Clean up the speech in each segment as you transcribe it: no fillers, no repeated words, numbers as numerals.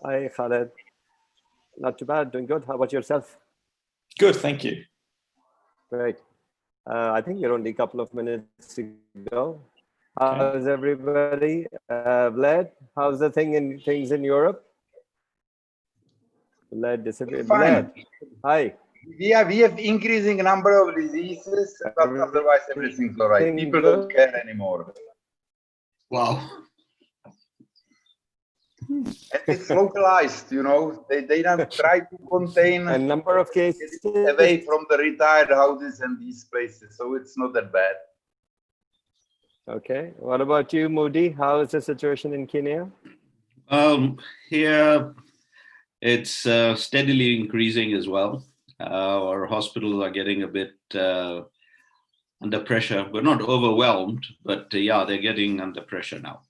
Hi, Khaled. Not too bad, doing good. How about yourself? Good, thank you. Great. I think you're only a couple of minutes to go. How's everybody? Vlad, how's the things in Europe? Vlad disappeared. Vlad, hi. We have increasing number of diseases, but otherwise everything's all right. People don't care anymore. Wow. And it's localized, you know. They don't try to contain a number of cases away from the retired houses and these places, so it's not that bad. Okay. What about you, Moody? How is the situation in Kenya? Here, it's steadily increasing as well. Our hospitals are getting a bit under pressure. We're not overwhelmed, but yeah, they're getting under pressure now.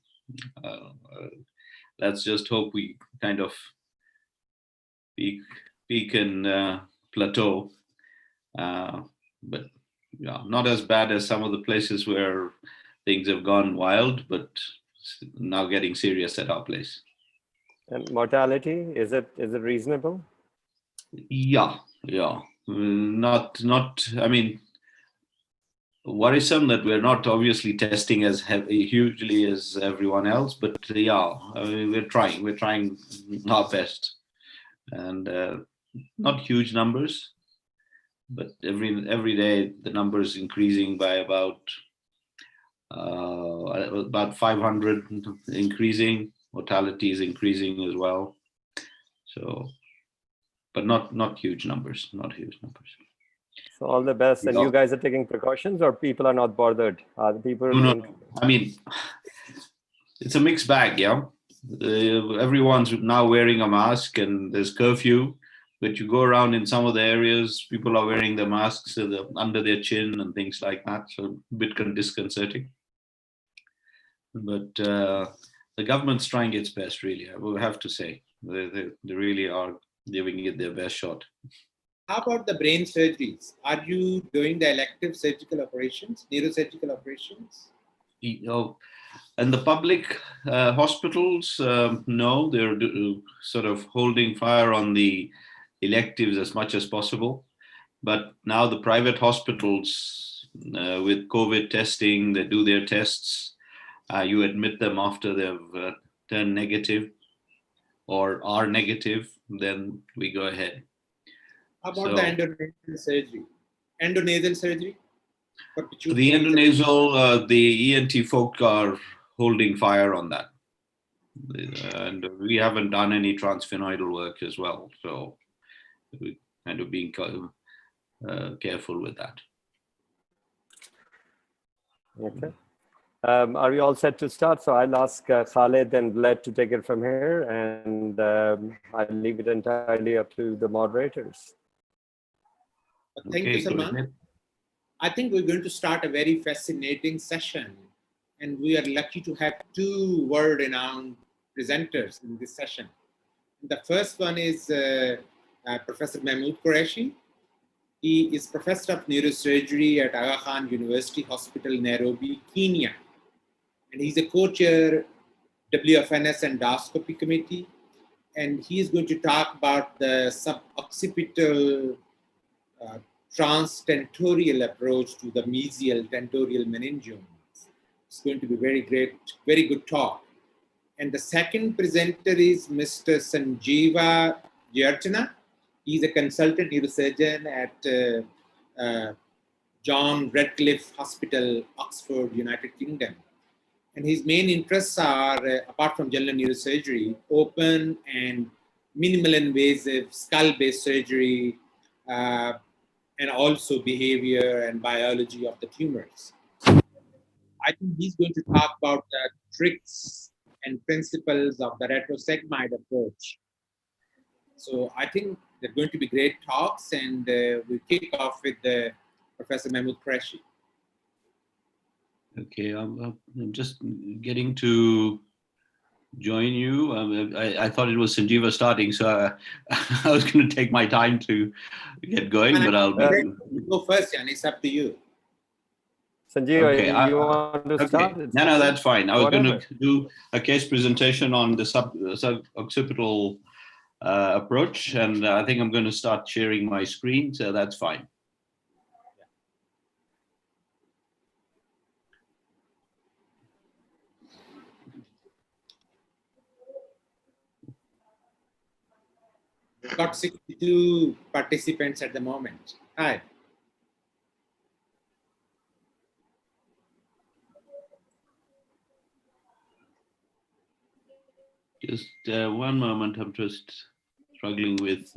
Let's just hope we kind of peak and plateau. But yeah, not as bad as some of the places where things have gone wild, but now getting serious at our place. And mortality, is it reasonable? Yeah. Not. I mean, worrisome that we're not obviously testing as hugely as everyone else, but yeah, I mean, we're trying our best, and not huge numbers, but every day the number is increasing by about 500 increasing. Mortality is increasing as well. So, but not huge numbers. So all the best. And you guys are taking precautions, or people are not bothered? Are the people? No. I mean, it's a mixed bag. Yeah, everyone's now wearing a mask, and there's curfew. But you go around in some of the areas, people are wearing the masks under their chin and things like that. So a bit disconcerting. But the government's trying its best, really. I will have to say, they really are giving it their best shot. How about the brain surgeries? Are you doing the elective surgical operations, neurosurgical operations? And the public hospitals, no, they're sort of holding fire on the electives as much as possible. But now the private hospitals, with COVID testing, they do their tests. You admit them after they've turned negative or are negative, then we go ahead. How about the endonasal surgery? Endonasal surgery? The endonasal, the ENT folk are holding fire on that. And we haven't done any transphenyidal work as well. So we're kind of being careful with that. Okay. Are we all set to start? So I'll ask Khaled and Vlad to take it from here, and I'll leave it entirely up to the moderators. Thank you, Salman. I think we're going to start a very fascinating session, and we are lucky to have two world-renowned presenters in this session. The first one is Professor Mahmood Qureshi. He is Professor of Neurosurgery at Aga Khan University Hospital, Nairobi, Kenya. And he's a co-chair WFNS Endoscopy Committee. And he is going to talk about the suboccipital transdentorial approach to the mesial tentorial meningiomas. It's going to be very good talk. And the second presenter is Mr. Sanjeeva Jayarchana. He's a consultant neurosurgeon at John Redcliffe Hospital, Oxford, United Kingdom. And his main interests are, apart from general neurosurgery, open and minimal invasive skull-based surgery, and also behavior and biology of the tumors. I think he's going to talk about the tricks and principles of the Retrosegmoid approach. So I think they're going to be great talks, and we'll kick off with Professor Mahmood Qureshi. Okay, I'm just getting to join you. I thought it was Sanjeeva starting, so I was going to take my time to get going, but I'll go first, Jan. It's up to you. Sanjeev, Okay, you want to Okay, start? no, that's fine. I was going Whatever. to do a case presentation on the sub-occipital approach, and I think I'm going to start sharing my screen, so that's fine. We've got 62 participants at the moment. Hi. Just one moment, I'm just struggling with,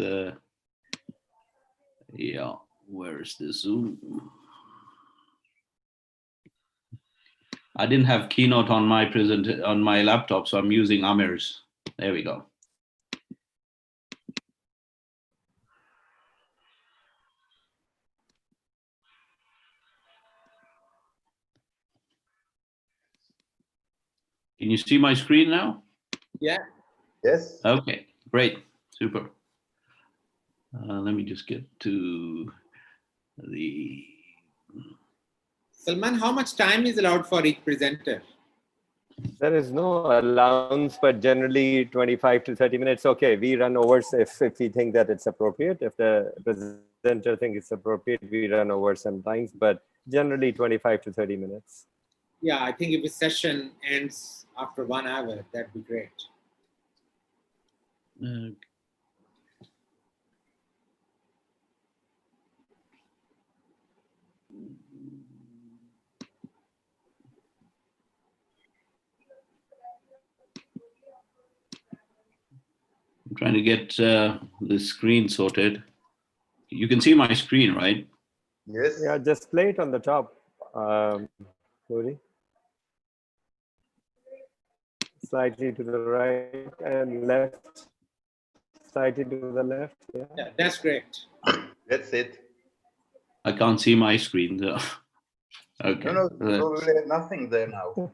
yeah, where is the Zoom? I didn't have Keynote on my laptop, so I'm using Amir's. There we go. Can you see my screen now? Yeah. Yes. Okay, great, super. Let me just get to the. Salman, how much time is allowed for each presenter? There is no allowance, but generally 25 to 30 minutes. Okay, we run over if we think that it's appropriate. If the presenter thinks it's appropriate, we run over sometimes, but generally 25 to 30 minutes. Yeah, I think if the session ends after 1 hour, that'd be great. I'm trying to get the screen sorted. You can see my screen, right? Yes. Yeah, just play it on the top, Lori. Slightly to the right and left. Slightly to the left. Yeah. Yeah, that's great. That's it. I can't see my screen though. Okay. No, probably nothing there now.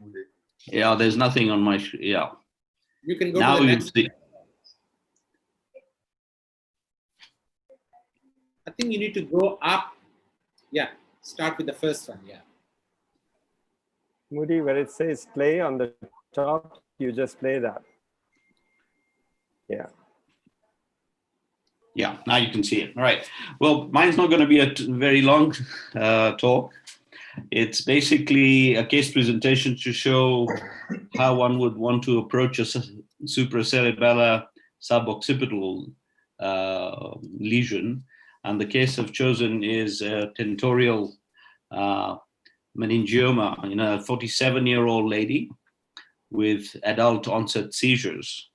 Yeah, there's nothing on my screen. Yeah. You can go Now to the you next. see. I think you need to go up. Yeah, start with the first one. Yeah. Moody, where it says play on the top, you just play that. Yeah. Yeah, now you can see it. All right. Well, mine's not going to be a very long talk. It's basically a case presentation to show how one would want to approach a supracerebellar suboccipital lesion. And the case I've chosen is a tentorial meningioma in a 47-year-old lady with adult onset seizures.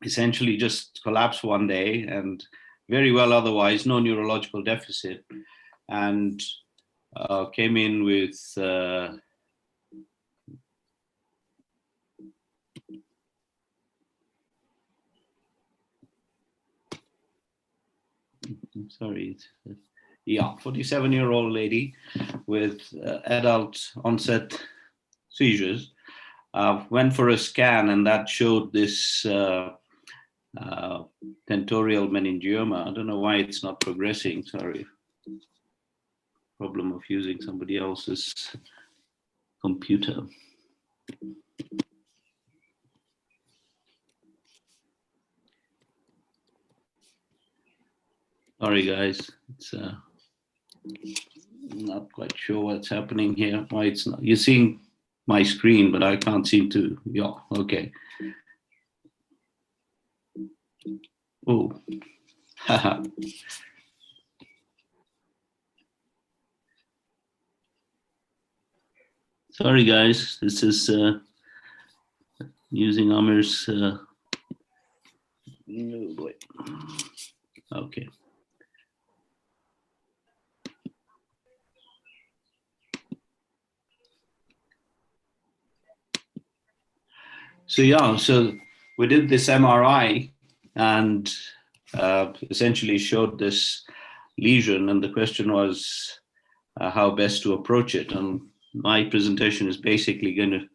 Essentially just collapsed one day and very well otherwise, no neurological deficit, and came in with sorry, yeah, 47-year-old lady with adult onset seizures. Went for a scan and that showed this tentorial meningioma. I don't know why it's not progressing. Sorry. Problem of using somebody else's computer. Sorry, guys. It's not quite sure what's happening here. Why it's not? You're seeing my screen, but I can't seem to. Yeah. Okay. Oh. Sorry, guys. This is using Amir's. No, wait. Okay. So yeah, so we did this MRI and essentially showed this lesion, and the question was how best to approach it. And my presentation is basically going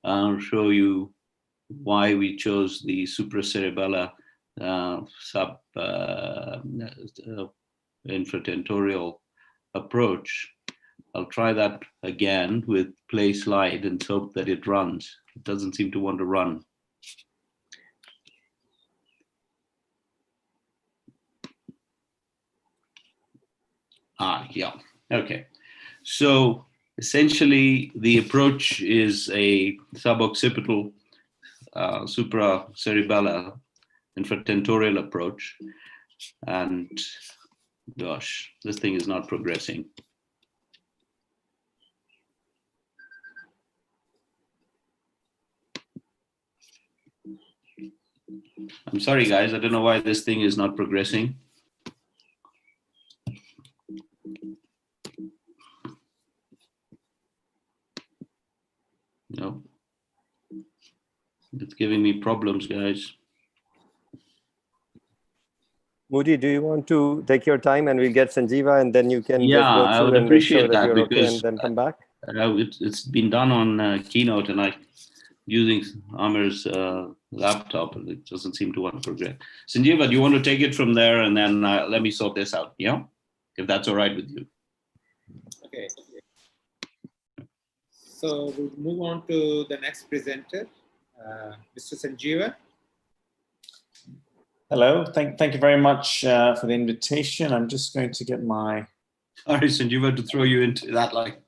to show you why we chose the supracerebellar infratentorial approach. I'll try that again with play slide and hope that it runs. It doesn't seem to want to run. Yeah, okay. So essentially the approach is a suboccipital supracerebellar infratentorial approach. And gosh, this thing is not progressing. I'm sorry, guys. I don't know why this thing is not progressing. No, it's giving me problems, guys. Moody, do you want to take your time and we'll get Sanjeeva and then you can just Yeah, go I through would and make sure appreciate that that you're okay because and then come back? it's been done on Keynote and I using Amir's laptop and it doesn't seem to want to progress. Sanjeeva, do you want to take it from there and then let me sort this out? Yeah, if that's all right with you. Okay. So we'll move on to the next presenter, Mr. Sanjeeva. Hello, thank you very much for the invitation. I'm just going to get my... Sorry, Sanjeeva, to throw you into that like...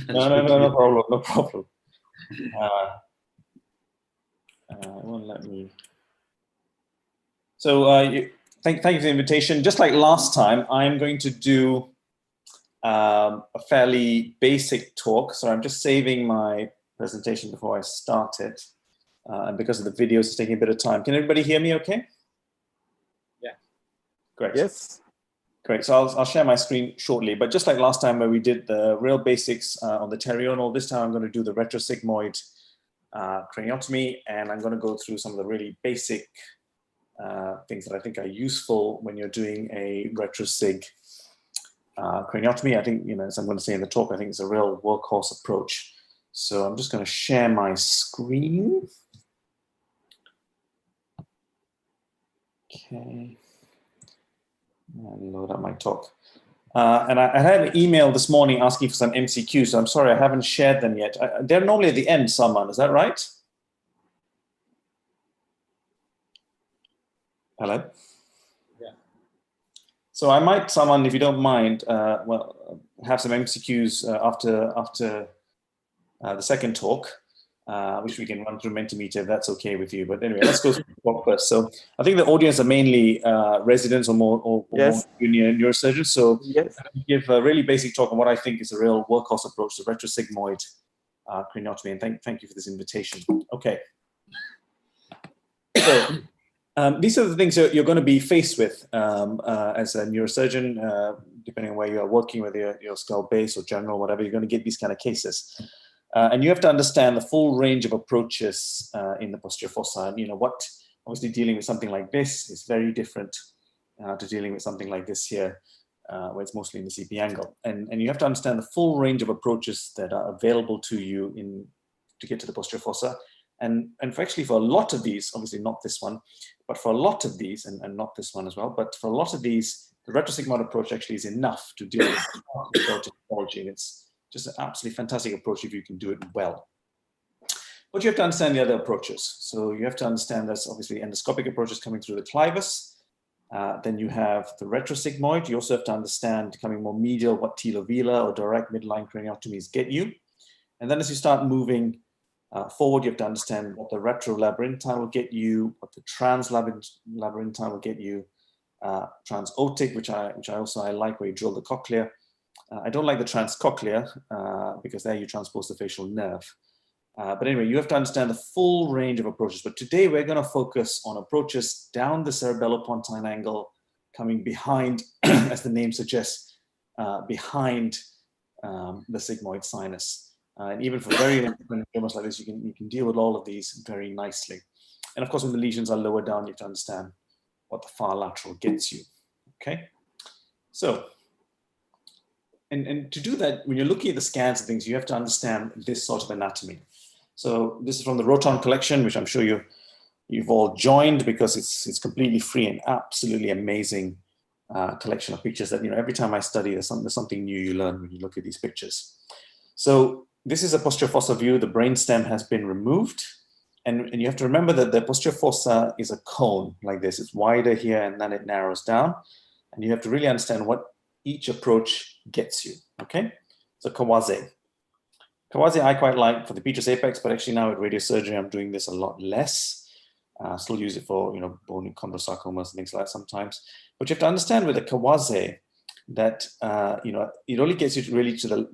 No problem, no problem. It won't let me... So thank you for the invitation. Just like last time, I'm going to do a fairly basic talk. So I'm just saving my presentation before I start it. And because of the videos, it's taking a bit of time. Can everybody hear me okay? Yeah. Great. Yes. Great. So I'll share my screen shortly. But just like last time where we did the real basics on the pterional, this time I'm going to do the retrosigmoid craniotomy. And I'm going to go through some of the really basic things that I think are useful when you're doing a retrosig craniotomy. I think, as I'm going to say in the talk, I think it's a real workhorse approach. So I'm just going to share my screen. Okay. And load up my talk. And I had an email this morning asking for some MCQs, so I'm sorry I haven't shared them yet. They're normally at the end, Salman, is that right? Hello? Yeah. So I might, Salman, if you don't mind, have some MCQs after the second talk, which we can run through Mentimeter if that's okay with you. But anyway, let's go through the talk first. So I think the audience are mainly residents or more junior neurosurgeons. So yes. I'll give a really basic talk on what I think is a real workhorse approach to retrosigmoid craniotomy. And thank you for this invitation. Okay. So these are the things you're going to be faced with as a neurosurgeon, depending on where you are working, whether you're skull base or general, whatever, you're going to get these kind of cases. And you have to understand the full range of approaches in the posterior fossa. And obviously dealing with something like this is very different to dealing with something like this here, where it's mostly in the CP angle. And you have to understand the full range of approaches that are available to you to get to the posterior fossa. And for a lot of these, obviously not this one, but for a lot of these, and not this one as well, but for a lot of these, the retrosigmoid approach actually is enough to deal with pathology. And it's just an absolutely fantastic approach if you can do it well. But you have to understand the other approaches. So you have to understand there's obviously endoscopic approaches coming through the clivus. Then you have the retrosigmoid. You also have to understand, coming more medial, what telovelar or direct midline craniotomies get you. And then as you start moving forward, you have to understand what the retrolabyrinthine will get you, what the translabyrinthine will get you, transotic, which I like, where you drill the cochlea. I don't like the transcochlear because there you transpose the facial nerve. But anyway, you have to understand the full range of approaches. But today we're going to focus on approaches down the cerebellopontine angle, coming behind, as the name suggests, behind the sigmoid sinus. And even for very lymphomas like this, you can deal with all of these very nicely. And of course, when the lesions are lower down, you have to understand what the far lateral gets you. Okay, so. And to do that, when you're looking at the scans and things, you have to understand this sort of anatomy. So this is from the Roton collection, which I'm sure you've all joined because it's completely free and absolutely amazing collection of pictures that, every time I study, there's something new you learn when you look at these pictures. So this is a posterior fossa view. The brainstem has been removed. And you have to remember that the posterior fossa is a cone like this. It's wider here and then it narrows down. And you have to really understand what each approach gets you, okay? So Kawase. Kawase I quite like for the petrous apex, but actually now with radiosurgery, I'm doing this a lot less. Still use it for, bone chondrosarcomas and things like that sometimes. But you have to understand with the Kawase that, it only gets you to really to the,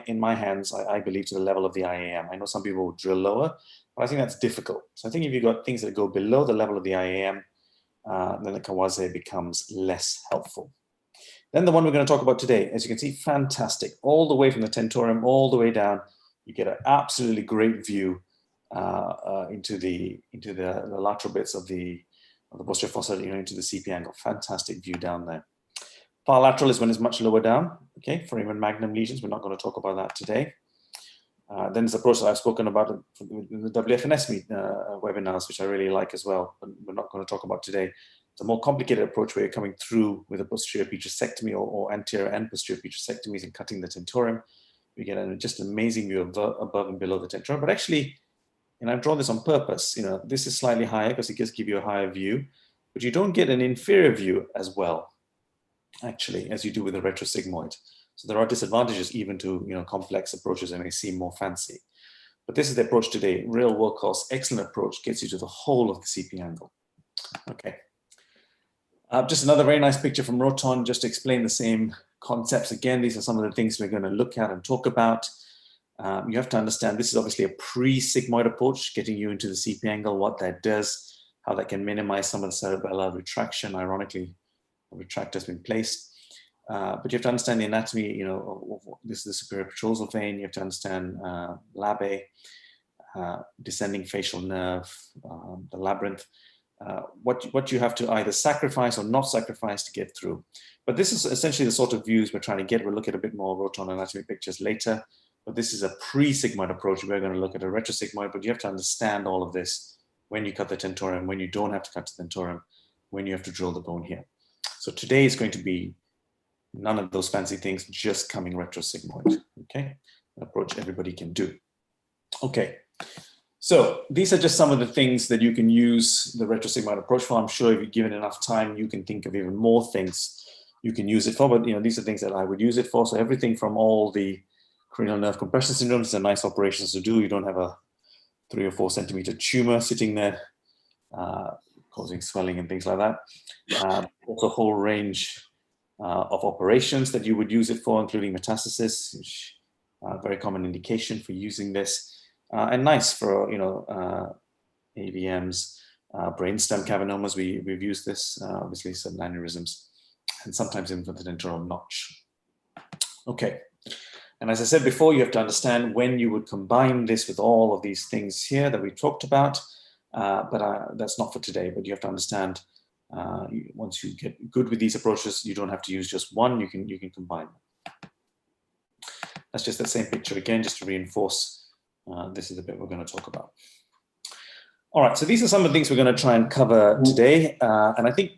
in my hands, I believe, to the level of the IAM. I know some people will drill lower, but I think that's difficult. So I think if you've got things that go below the level of the IAM, then the Kawase becomes less helpful. Then the one we're going to talk about today, as you can see, fantastic. All the way from the tentorium, all the way down, you get an absolutely great view into the lateral bits of the posterior fossa, into the CP angle. Fantastic view down there. Far lateral is when it's much lower down, okay, for even magnum lesions. We're not going to talk about that today. Then there's the approach that I've spoken about in the WFNS webinars, which I really like as well, but we're not going to talk about today. It's a more complicated approach where you're coming through with a posterior petrosectomy or anterior and posterior petrosectomies and cutting the tentorium. You get just an amazing view above and below the tentorium. But actually, and I've drawn this on purpose, this is slightly higher because it does give you a higher view, but you don't get an inferior view as well, actually, as you do with the retrosigmoid. So there are disadvantages even to complex approaches that may seem more fancy. But this is the approach today. Real workhorse, excellent approach, gets you to the whole of the CP angle. Okay. Just another very nice picture from Roton, just to explain the same concepts. Again, these are some of the things we're going to look at and talk about. You have to understand this is obviously a pre-sigmoid approach, getting you into the CP angle, what that does, how that can minimize some of the cerebellar retraction. Ironically, a retractor has been placed. But you have to understand the anatomy, this is the superior petrozole vein. You have to understand labe, descending facial nerve, the labyrinth, what you have to either sacrifice or not sacrifice to get through. But this is essentially the sort of views we're trying to get. We'll look at a bit more Roton anatomy pictures later. But this is a pre-sigmoid approach. We're going to look at a retrosigmoid, but you have to understand all of this when you cut the tentorium, when you don't have to cut the tentorium, when you have to drill the bone here. So today is going to be none of those fancy things, just coming retrosigmoid, okay? An approach everybody can do. Okay, so these are just some of the things that you can use the retrosigmoid approach for. I'm sure if you're given enough time, you can think of even more things you can use it for, but these are things that I would use it for. So everything from all the cranial nerve compression syndromes are nice operations to do. You don't have a 3 or 4 centimeter tumor sitting there causing swelling and things like that. Also a whole range of operations that you would use it for, including metastasis, which very common indication for using this, and nice for AVMs, brainstem cavanomas. We've used this, obviously certain aneurysms, and sometimes even for the tentorial notch. Okay, and as I said before, you have to understand when you would combine this with all of these things here that we talked about, but that's not for today. But you have to understand. Once you get good with these approaches, you don't have to use just one, you can combine them. That's just that same picture again, just to reinforce this is the bit we're going to talk about. All right, so these are some of the things we're going to try and cover today. And I think,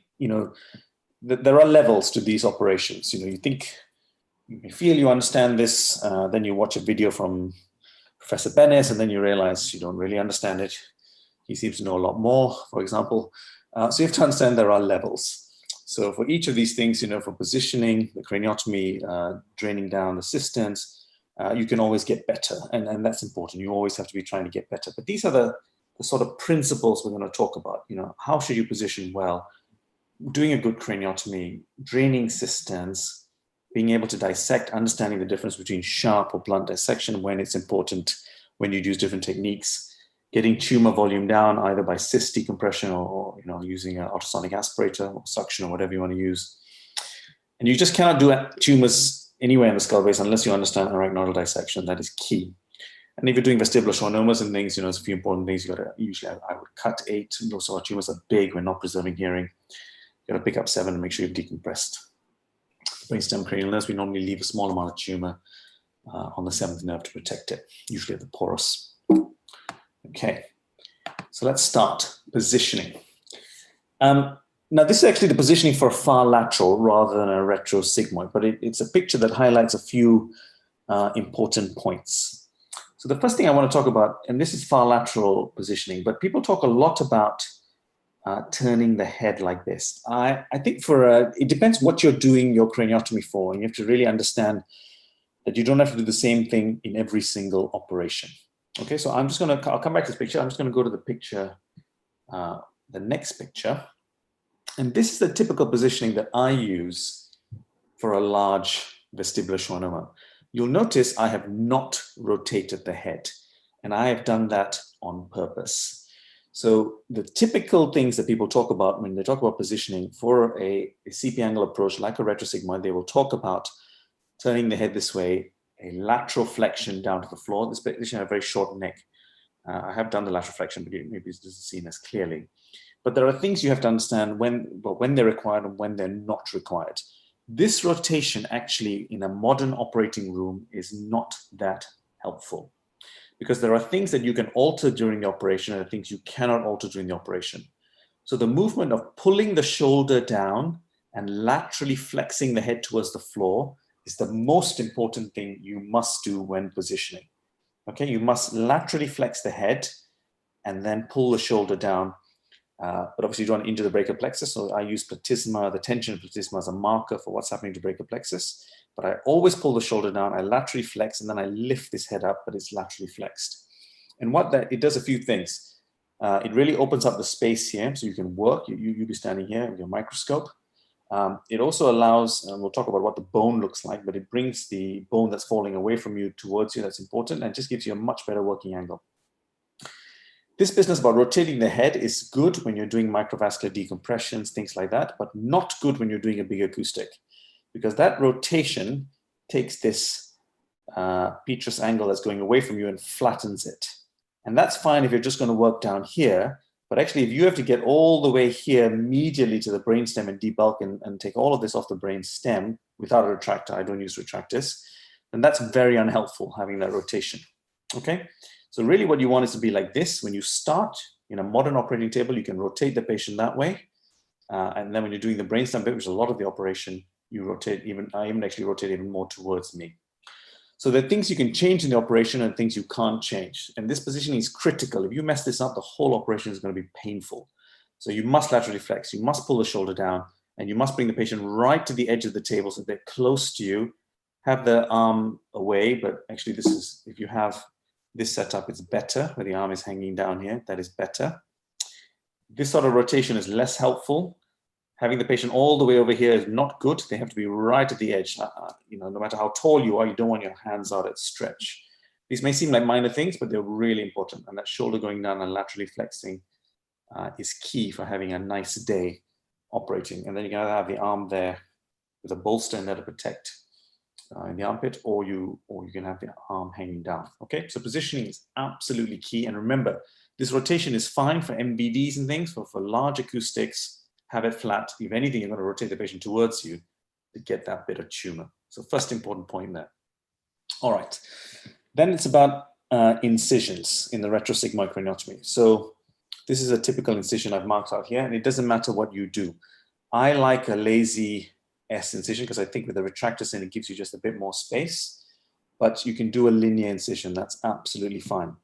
there are levels to these operations. You feel you understand this, then you watch a video from Professor Bennis, and then you realize you don't really understand it. He seems to know a lot more, for example. So you have to understand there are levels. So for each of these things, for positioning, the craniotomy, draining down the cisterns, you can always get better. And that's important. You always have to be trying to get better. But these are the sort of principles we're going to talk about. How should you position well? Doing a good craniotomy, draining cisterns, being able to dissect, understanding the difference between sharp or blunt dissection, when it's important, when you use different techniques. Getting tumor volume down either by cyst decompression or using an ultrasonic aspirator or suction or whatever you want to use. And you just cannot do tumors anywhere in the skull base unless you understand arachnoidal dissection. That is key. And if you're doing vestibular schwannomas and things, there's a few important things. You got to usually I would cut 8. Those sort of tumors are big. We're not preserving hearing. You got to pick up 7 and make sure you've decompressed. Brainstem cranial nerves, we normally leave a small amount of tumor on the 7th nerve to protect it, usually at the porus. Okay, so let's start positioning. Now, this is actually the positioning for a far lateral rather than a retrosigmoid, but it's a picture that highlights a few important points. So the first thing I want to talk about, and this is far lateral positioning, but people talk a lot about turning the head like this. I think it depends what you're doing your craniotomy for, and you have to really understand that you don't have to do the same thing in every single operation. Okay, so I'll come back to this picture. I'm just going to go to the picture, the next picture. And this is the typical positioning that I use for a large vestibular schwannoma. You'll notice I have not rotated the head, and I have done that on purpose. So the typical things that people talk about when they talk about positioning for a CP angle approach like a retrosigmoid, they will talk about turning the head this way, a lateral flexion down to the floor. This position has a very short neck. I have done the lateral flexion, but maybe this isn't seen as clearly. But there are things you have to understand when they're required and when they're not required. This rotation actually in a modern operating room is not that helpful, because there are things that you can alter during the operation and things you cannot alter during the operation. So the movement of pulling the shoulder down and laterally flexing the head towards the floor is the most important thing you must do when positioning. Okay, you must laterally flex the head and then pull the shoulder down. But obviously you don't want to injure the brachial plexus, so I use platysma, the tension of platysma, as a marker for what's happening to brachial plexus. But I always pull the shoulder down, I laterally flex, and then I lift this head up, but it's laterally flexed. And it does a few things. It really opens up the space here, so you can work. You'll be standing here with your microscope. It also allows, and we'll talk about what the bone looks like, but it brings the bone that's falling away from you towards you. That's important, and just gives you a much better working angle. This business about rotating the head is good when you're doing microvascular decompressions, things like that, but not good when you're doing a big acoustic, because that rotation takes this Petrus angle that's going away from you and flattens it. And that's fine if you're just going to work down here, but actually if you have to get all the way here medially to the brainstem and debulk and take all of this off the brainstem without a retractor, I don't use retractors, then that's very unhelpful, having that rotation. Okay? So really what you want is to be like this. When you start in a modern operating table, you can rotate the patient that way. And then when you're doing the brainstem bit, which is a lot of the operation, you rotate I even actually rotate even more towards me. So there are things you can change in the operation and things you can't change. And this positioning is critical. If you mess this up, the whole operation is going to be painful. So you must laterally flex, you must pull the shoulder down, and you must bring the patient right to the edge of the table so they're close to you. Have the arm away, but actually this is, if you have this setup, it's better, where the arm is hanging down here, that is better. This sort of rotation is less helpful. Having the patient all the way over here is not good. They have to be right at the edge. No matter how tall you are, you don't want your hands out at stretch. These may seem like minor things, but they're really important. And that shoulder going down and laterally flexing is key for having a nice day operating. And then you can either have the arm there with a bolster in there to protect in the armpit, or you can have the arm hanging down. Okay, so positioning is absolutely key. And remember, this rotation is fine for MBDs and things, but for large acoustics, have it flat. If anything, you're going to rotate the patient towards you to get that bit of tumor. So first important point there. All right, then it's about incisions in the retrosigmoid craniotomy. So this is a typical incision I've marked out here, and it doesn't matter what you do. I like a lazy S incision because I think with the retractors in, it gives you just a bit more space, but you can do a linear incision. That's absolutely fine.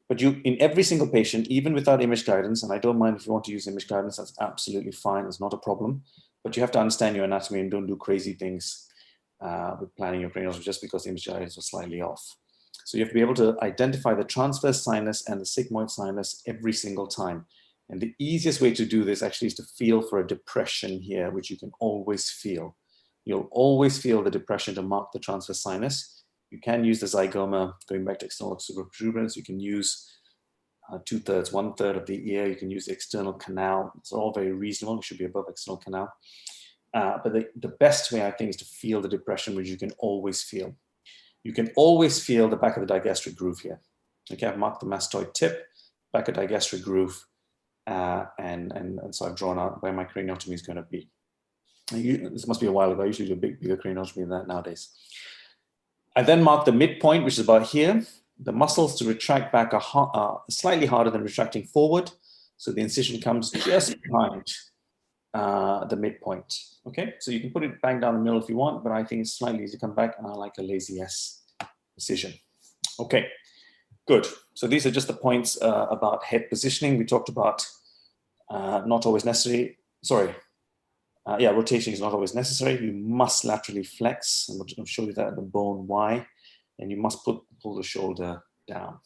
But in every single patient, even without image guidance, and I don't mind if you want to use image guidance, that's absolutely fine. It's not a problem. But you have to understand your anatomy and don't do crazy things with planning your craniotomy just because the image guidance was slightly off. So you have to be able to identify the transverse sinus and the sigmoid sinus every single time. And the easiest way to do this actually is to feel for a depression here, which you can always feel. You'll always feel the depression to mark the transverse sinus. You can use the zygoma, going back to external protuberance. You can use 2/3, 1/3 of the ear. You can use the external canal. It's all very reasonable. It should be above external canal. But the best way, I think, is to feel the depression, which you can always feel. You can always feel the back of the digastric groove here. Okay, I've marked the mastoid tip, back of digastric groove, and so I've drawn out where my craniotomy is going to be. This must be a while ago. I usually do a bigger craniotomy than that nowadays. I then mark the midpoint, which is about here. The muscles to retract back are slightly harder than retracting forward. So the incision comes just behind the midpoint. Okay, so you can put it bang down the middle if you want, but I think it's slightly easy to come back, and I like a lazy S position. Okay, good. So these are just the points about head positioning. We talked about not always necessary. Sorry. Yeah, rotation is not always necessary. You must laterally flex. I'm going to show you that at the bone Y, and you must pull the shoulder down.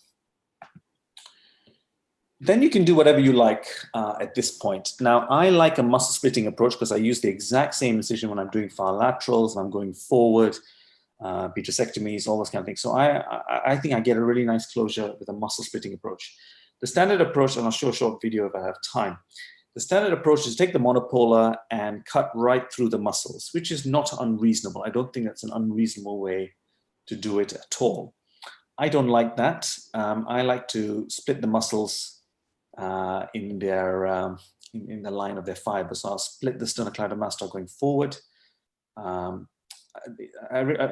Then you can do whatever you like at this point. Now, I like a muscle splitting approach because I use the exact same incision when I'm doing far laterals, and I'm going forward, petrosectomies, all those kind of things. So I think I get a really nice closure with a muscle splitting approach. The standard approach, and I'll show a short video if I have time. The standard approach is take the monopolar and cut right through the muscles, which is not unreasonable. I don't think that's an unreasonable way to do it at all. I don't like that. I like to split the muscles in their in the line of their fibers. So I'll split the sternocleidomastoid going forward. I've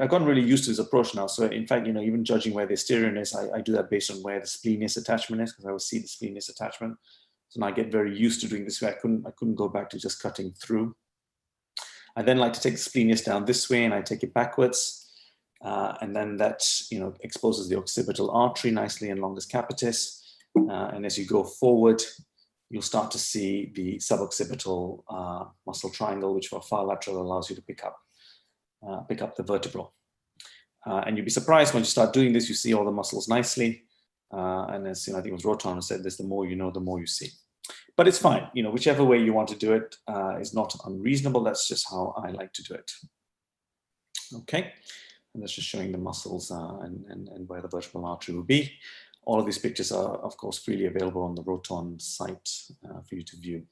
gotten really used to this approach now. So in fact, you know, even judging where the asterion is, I do that based on where the splenius attachment is, because I will see the splenius attachment. So now I get very used to doing this way. I couldn't go back to just cutting through. I then like to take the splenius down this way, and I take it backwards. And then that, you know, exposes the occipital artery nicely and longus capitis. And as you go forward, you'll start to see the suboccipital muscle triangle, which for far lateral allows you to pick up the vertebral. And you'll be surprised when you start doing this, you see all the muscles nicely. And as you know, I think it was Rotan who said this, the more you know, the more you see. But it's fine, you know, whichever way you want to do it is not unreasonable. That's just how I like to do it. Okay, and that's just showing the muscles and where the vertebral artery will be. All of these pictures are, of course, freely available on the Rotan site for you to view.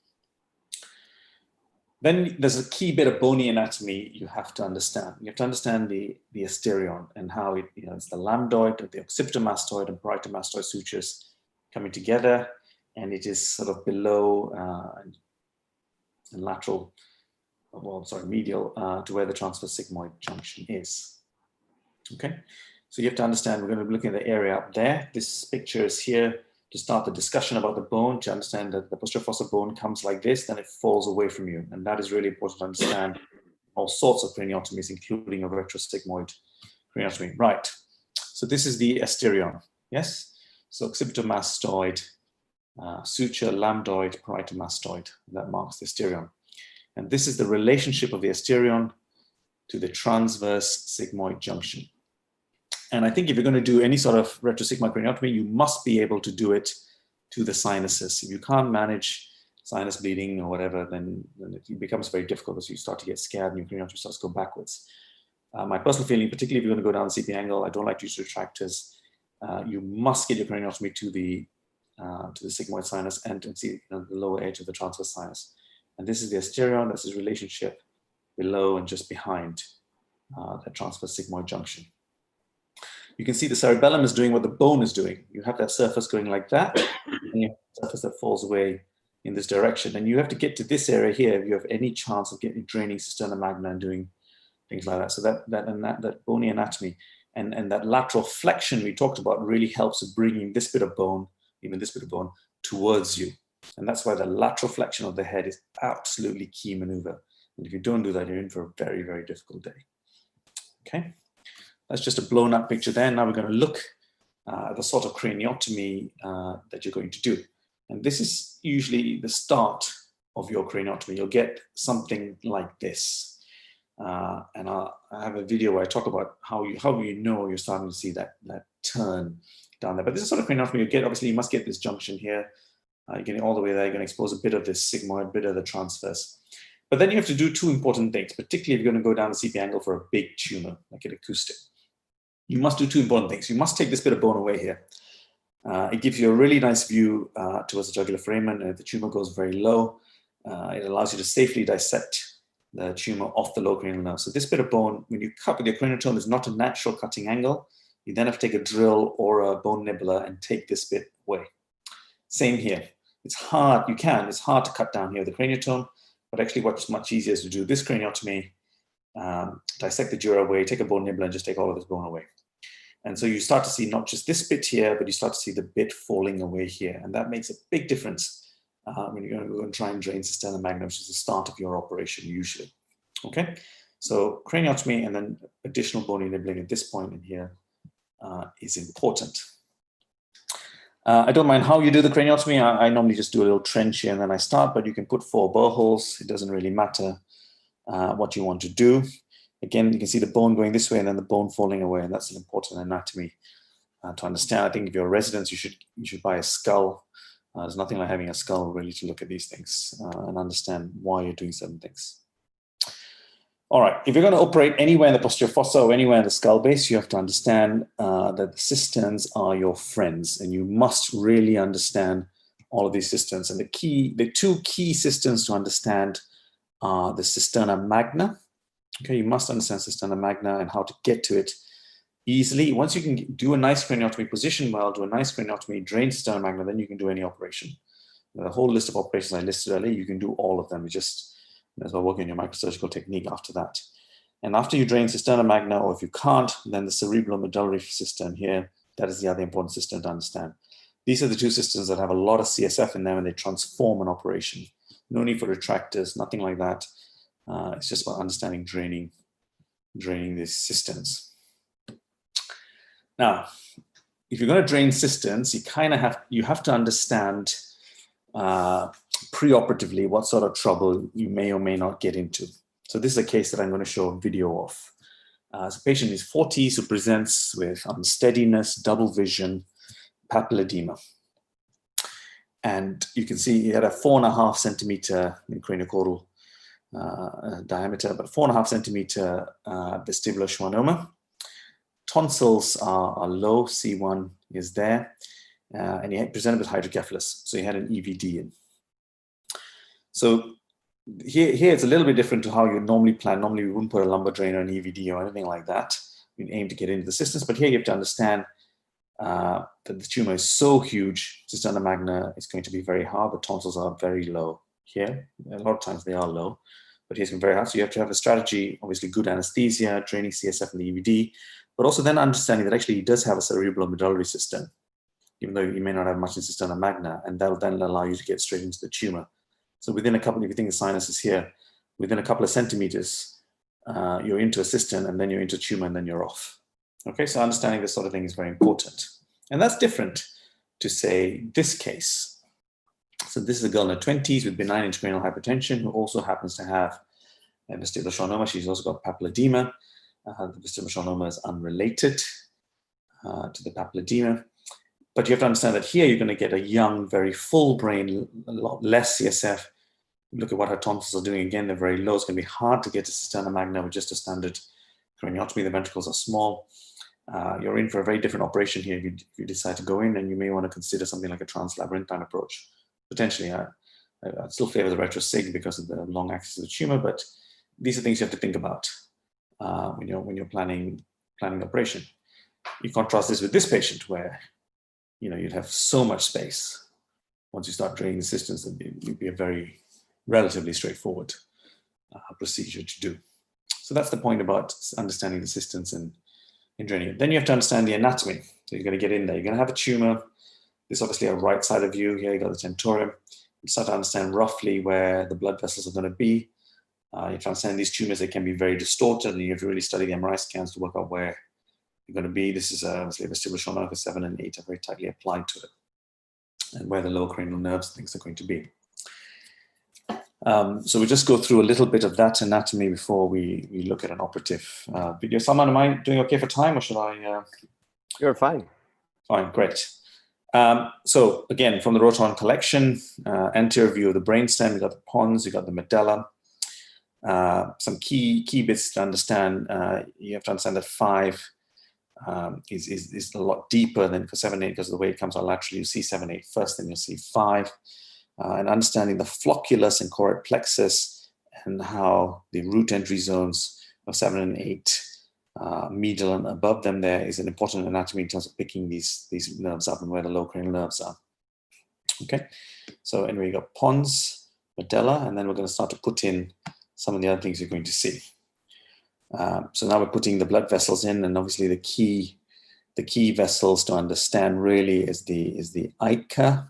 Then there's a key bit of bony anatomy you have to understand. You have to understand the asterion and how it, you know, it's the lambdoid, the occipitomastoid and parietomastoid sutures coming together, and it is sort of below and lateral, well, sorry, medial to where the transverse sigmoid junction is. Okay. So you have to understand, we're going to be looking at the area up there. This picture is here to start the discussion about the bone, to understand that the posterior fossa bone comes like this, then it falls away from you. And that is really important to understand all sorts of craniotomies, including a retrosigmoid craniotomy. Right. So this is the asterion. Yes. So occipitomastoid, suture, lambdoid, parietomastoid. That marks the asterion. And this is the relationship of the asterion to the transverse sigmoid junction. And I think if you're going to do any sort of retrosigmoid craniotomy, you must be able to do it to the sinuses. If you can't manage sinus bleeding or whatever, then it becomes very difficult as you start to get scared and your craniotomy starts to go backwards. My personal feeling, particularly if you're going to go down the CP angle, I don't like to use retractors. You must get your craniotomy to the sigmoid sinus and to see, you know, the lower edge of the transverse sinus. And this is the asterion. That's his relationship below and just behind the transverse sigmoid junction. You can see the cerebellum is doing what the bone is doing. You have that surface going like that, and you have a surface that falls away in this direction. And you have to get to this area here if you have any chance of getting draining cisterna magna and doing things like that. So that bony anatomy and that lateral flexion we talked about really helps with bringing this bit of bone, even this bit of bone, towards you. And that's why the lateral flexion of the head is absolutely key maneuver. And if you don't do that, you're in for a very, very difficult day. Okay. That's just a blown up picture there. Now we're going to look at the sort of craniotomy that you're going to do. And this is usually the start of your craniotomy. You'll get something like this. And I have a video where I talk about how you know you're starting to see that turn down there. But this is sort of craniotomy you get. Obviously, you must get this junction here. You're getting all the way there. You're going to expose a bit of this sigmoid, a bit of the transverse. But then you have to do two important things, particularly if you're going to go down the CP angle for a big tumor, like an acoustic. You must do two important things. You must take this bit of bone away here. It gives you a really nice view towards the jugular foramen, and if the tumor goes very low, it allows you to safely dissect the tumor off the low cranial nerve. So this bit of bone, when you cut with your craniotome, is not a natural cutting angle. You then have to take a drill or a bone nibbler and take this bit away. Same here. It's hard, it's hard to cut down here with the craniotome, but actually what's much easier is to do this craniotomy, dissect the dura away, take a bone nibbler and just take all of this bone away. And so you start to see not just this bit here, but you start to see the bit falling away here. And that makes a big difference when you're going to go and try and drain cisterna magna, which is the start of your operation usually. Okay, so craniotomy and then additional bony nibbling at this point in here is important. I don't mind how you do the craniotomy. I normally just do a little trench here and then I start, but you can put 4 burr holes. It doesn't really matter what you want to do. Again, you can see the bone going this way and then the bone falling away, and that's an important anatomy to understand. I think if you're a resident, you should buy a skull. There's nothing like having a skull really to look at these things and understand why you're doing certain things. All right, if you're going to operate anywhere in the posterior fossa or anywhere in the skull base, you have to understand that the cisterns are your friends, and you must really understand all of these cisterns. And the 2 key cisterns to understand are the cisterna magna. Okay, you must understand cisterna magna and how to get to it easily. Once you can do a nice craniotomy position well, do a nice craniotomy, drain cisterna magna, then you can do any operation. The whole list of operations I listed earlier, you can do all of them. As well working on your microsurgical technique after that. And after you drain cisterna magna, or if you can't, then the cerebromedullary cistern here, that is the other important cistern to understand. These are the 2 cisterns that have a lot of CSF in them and they transform an operation. No need for retractors, nothing like that. It's just about understanding draining these cisterns. Now, if you're going to drain cisterns, you have to understand preoperatively what sort of trouble you may or may not get into. So this is a case that I'm going to show a video of. So a patient is 40s who presents with unsteadiness, double vision, papilledema. And you can see he had a 4.5 centimeter craniocaudal diameter, but 4.5 centimeter vestibular schwannoma. Tonsils are low, C1 is there, and he had presented with hydrocephalus, so he had an EVD in. So here it's a little bit different to how you normally plan. Normally we wouldn't put a lumbar drain or an EVD or anything like that. We'd aim to get into the cisterns, but here you have to understand that the tumor is so huge, cisterna magna is going to be very hard. The tonsils are very low here. A lot of times they are low, but here's very hard. So you have to have a strategy, obviously good anesthesia, draining CSF in the EVD, but also then understanding that actually he does have a cerebromedullary cistern, even though you may not have much in cisterna magna, and that will then allow you to get straight into the tumor. So within a couple, if you think the sinus is here, within a couple of centimeters, you're into a cistern, and then you're into a tumor, and then you're off. Okay, so understanding this sort of thing is very important. And that's different to, say, this case. So this is a girl in her 20s with benign intracranial hypertension who also happens to have a vestibular schwannoma. She's also got papilledema. The vestibular schwannoma is unrelated to the papilledema. But you have to understand that here you're going to get a young, very full brain, a lot less CSF. Look at what her tonsils are doing. Again, they're very low. It's going to be hard to get to cisterna magna with just a standard craniotomy. The ventricles are small. You're in for a very different operation here if you decide to go in, and you may want to consider something like a translabyrinthine approach. Potentially, I'd still favor the retrosig because of the long axis of the tumor, but these are things you have to think about when you're planning the operation. You contrast this with this patient where you'd have so much space. Once you start draining the cisterns, it'd be a very relatively straightforward procedure to do. So that's the point about understanding the cisterns and draining it. Then you have to understand the anatomy. So you're going to get in there. You're going to have a tumor. There's obviously a right side of view here. You got the tentorium. You start to understand roughly where the blood vessels are going to be. You have to understand these tumors. They can be very distorted, and you have to really study the MRI scans to work out where you're going to be. This is obviously a vestibular schwannoma. 7 and 8 are very tightly applied to it, and where the lower cranial nerves and things are going to be. So we'll just go through a little bit of that anatomy before we look at an operative video. Salman, am I doing okay for time, or should I? You're fine. Fine, great. So again, from the rotaron collection, anterior view of the brainstem, you got the pons, you got the medulla. Some key bits to understand. You have to understand that 5 is a lot deeper than for 7, 8 because of the way it comes out laterally. You see 7, 8 first, then you'll see 5. And understanding the flocculus and choroid plexus and how the root entry zones of 7 and 8, medial and above them, there is an important anatomy in terms of picking these nerves up and where the low cranial nerves are. Okay, so anyway, you got pons, medulla, and then we're going to start to put in some of the other things you're going to see. So now we're putting the blood vessels in, and obviously the key vessels to understand really is the ICA.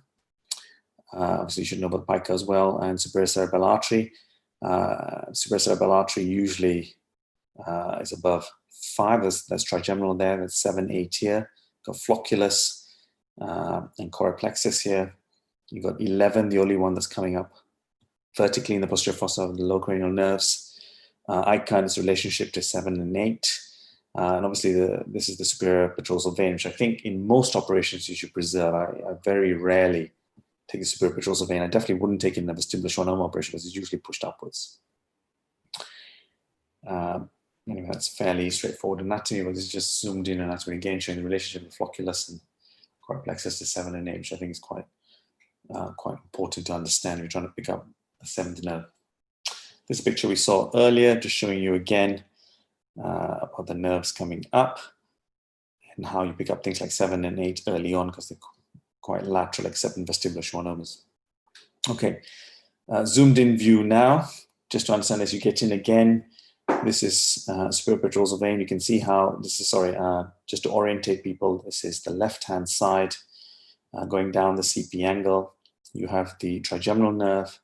Obviously, you should know about the pica as well, and superior cerebral artery. Superior cerebral artery usually is above 5. There's trigeminal there. There's 7, 8 here. Got flocculus and choreplexus here. You've got 11, the only one that's coming up vertically in the posterior fossa of the lower cranial nerves. ICA and its relationship to 7 and 8. And obviously, this is the superior petrosal vein, which I think in most operations you should preserve. I very rarely take the superior petrosal vein. I definitely wouldn't take it in a vestibular schwannoma operation because it's usually pushed upwards. Anyway, that's fairly straightforward anatomy, but this is just zoomed in anatomy again, showing the relationship of flocculus and choreplexus to 7 and 8, which I think is quite important to understand if you're trying to pick up the 7th nerve. This picture we saw earlier, just showing you again about the nerves coming up and how you pick up things like 7 and 8 early on because they're quite lateral, except in vestibular schwannomas. Okay, zoomed in view now, just to understand as you get in again. This is superior petrosal vein. You can see how this is, just to orientate people, this is the left-hand side going down the CP angle. You have the trigeminal nerve.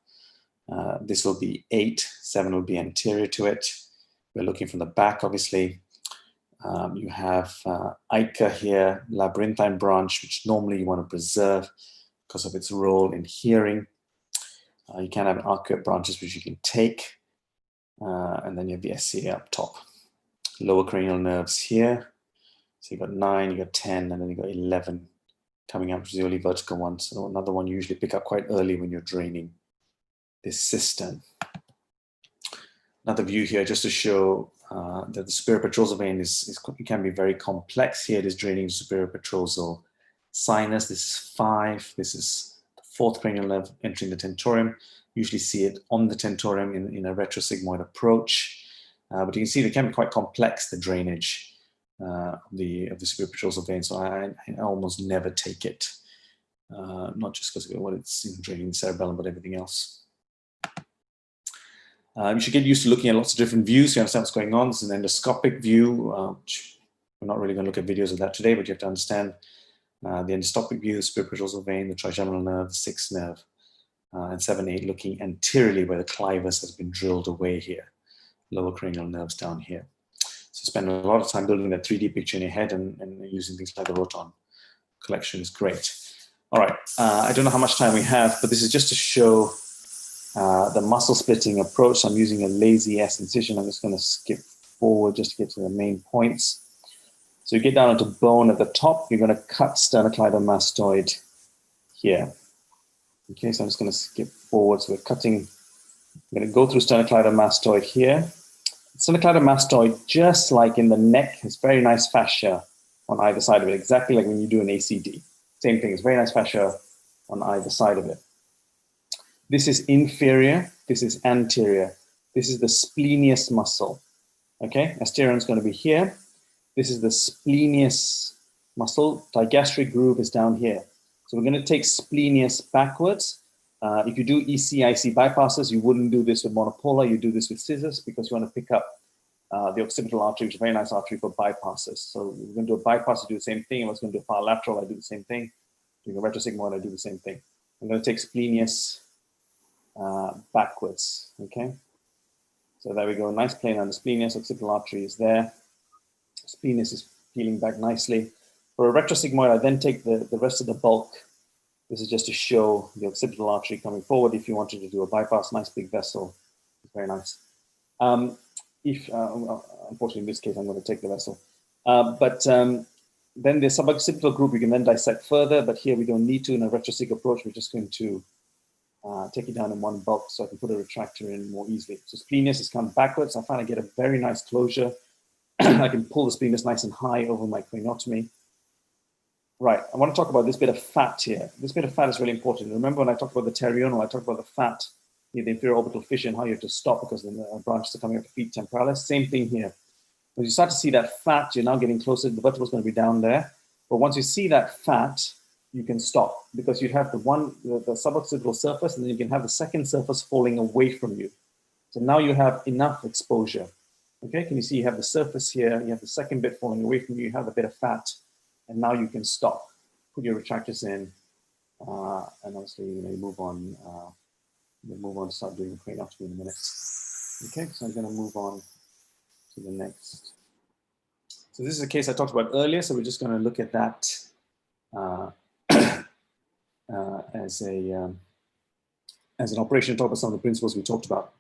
This will be 8, 7 will be anterior to it. We're looking from the back, obviously. You have ICA here, labyrinthine branch, which normally you want to preserve because of its role in hearing. You can have arcuate branches, which you can take. And then you have the SCA up top. Lower cranial nerves here. So you've got 9, you've got 10, and then you've got 11 coming up, which is the only vertical one. So another one you usually pick up quite early when you're draining this system. Another view here just to show that the superior petrosal vein can be very complex. Here it is draining superior petrosal sinus. This is 5. This is the 4th cranial nerve entering the tentorium. Usually see it on the tentorium in a retrosigmoid approach. But you can see they can be quite complex, the drainage of the superior petrosal vein. So I almost never take it. Not just because of what it's draining the cerebellum, but everything else. You should get used to looking at lots of different views. You understand what's going on. This is an endoscopic view. We're not really going to look at videos of that today, but you have to understand the endoscopic view, the superior petrosal vein, the trigeminal nerve, the 6th nerve, and 7, 8 looking anteriorly where the clivus has been drilled away here. Lower cranial nerves down here. So spend a lot of time building that 3D picture in your head and using things like the Roton collection is great. All right, I don't know how much time we have, but this is just to show the muscle splitting approach. So I'm using a lazy S incision. I'm just going to skip forward just to get to the main points. So you get down into bone at the top. You're going to cut sternocleidomastoid here. Okay, so I'm just going to skip forward. So we're cutting. I'm going to go through sternocleidomastoid here. Sternocleidomastoid, just like in the neck, has very nice fascia on either side of it, exactly like when you do an ACD. Same thing, it's very nice fascia on either side of it. This is inferior, this is anterior. This is the splenius muscle, okay? Asteron is going to be here. This is the splenius muscle. Digastric groove is down here. So we're going to take splenius backwards. If you do EC-IC bypasses, you wouldn't do this with monopolar, you do this with scissors because you want to pick up the occipital artery, which is a very nice artery for bypasses. So we're going to do a bypass, I do the same thing. I was going to do a far lateral, I do the same thing. Doing a retrosegmoid, I do the same thing. I'm going to take splenius backwards, okay? So there we go, nice plane on the splenius, occipital artery is there. Splenius is peeling back nicely. For a retrosegmoid, I then take the rest of the bulk. This is just to show the occipital artery coming forward. If you wanted to do a bypass, nice big vessel, very nice. Unfortunately, in this case, I'm going to take the vessel. Then the suboccipital group, you can then dissect further, but here we don't need to in a retrosig approach. We're just going to take it down in one bulk so I can put a retractor in more easily. So splenius is come backwards. I find I get a very nice closure. I can pull the splenius nice and high over my craniotomy. Right, I want to talk about this bit of fat here. This bit of fat is really important. Remember when I talked about the terional, I talked about the fat near the inferior orbital fissure and how you have to stop because the branches are coming up to feet temporalis. Same thing here. When you start to see that fat, you're now getting closer. The vertebra is going to be down there. But once you see that fat, you can stop because you have the suboccipital surface, and then you can have the second surface falling away from you. So now you have enough exposure. Okay, can you see you have the surface here, you have the second bit falling away from you, you have a bit of fat, and now you can stop. Put your retractors in And obviously, you know, you move on. We'll move on to start doing the craniotomy in a minute. Okay, so I'm going to move on to the next. So this is a case I talked about earlier. So we're just going to look at that as an operation, talk about some of the principles we talked about.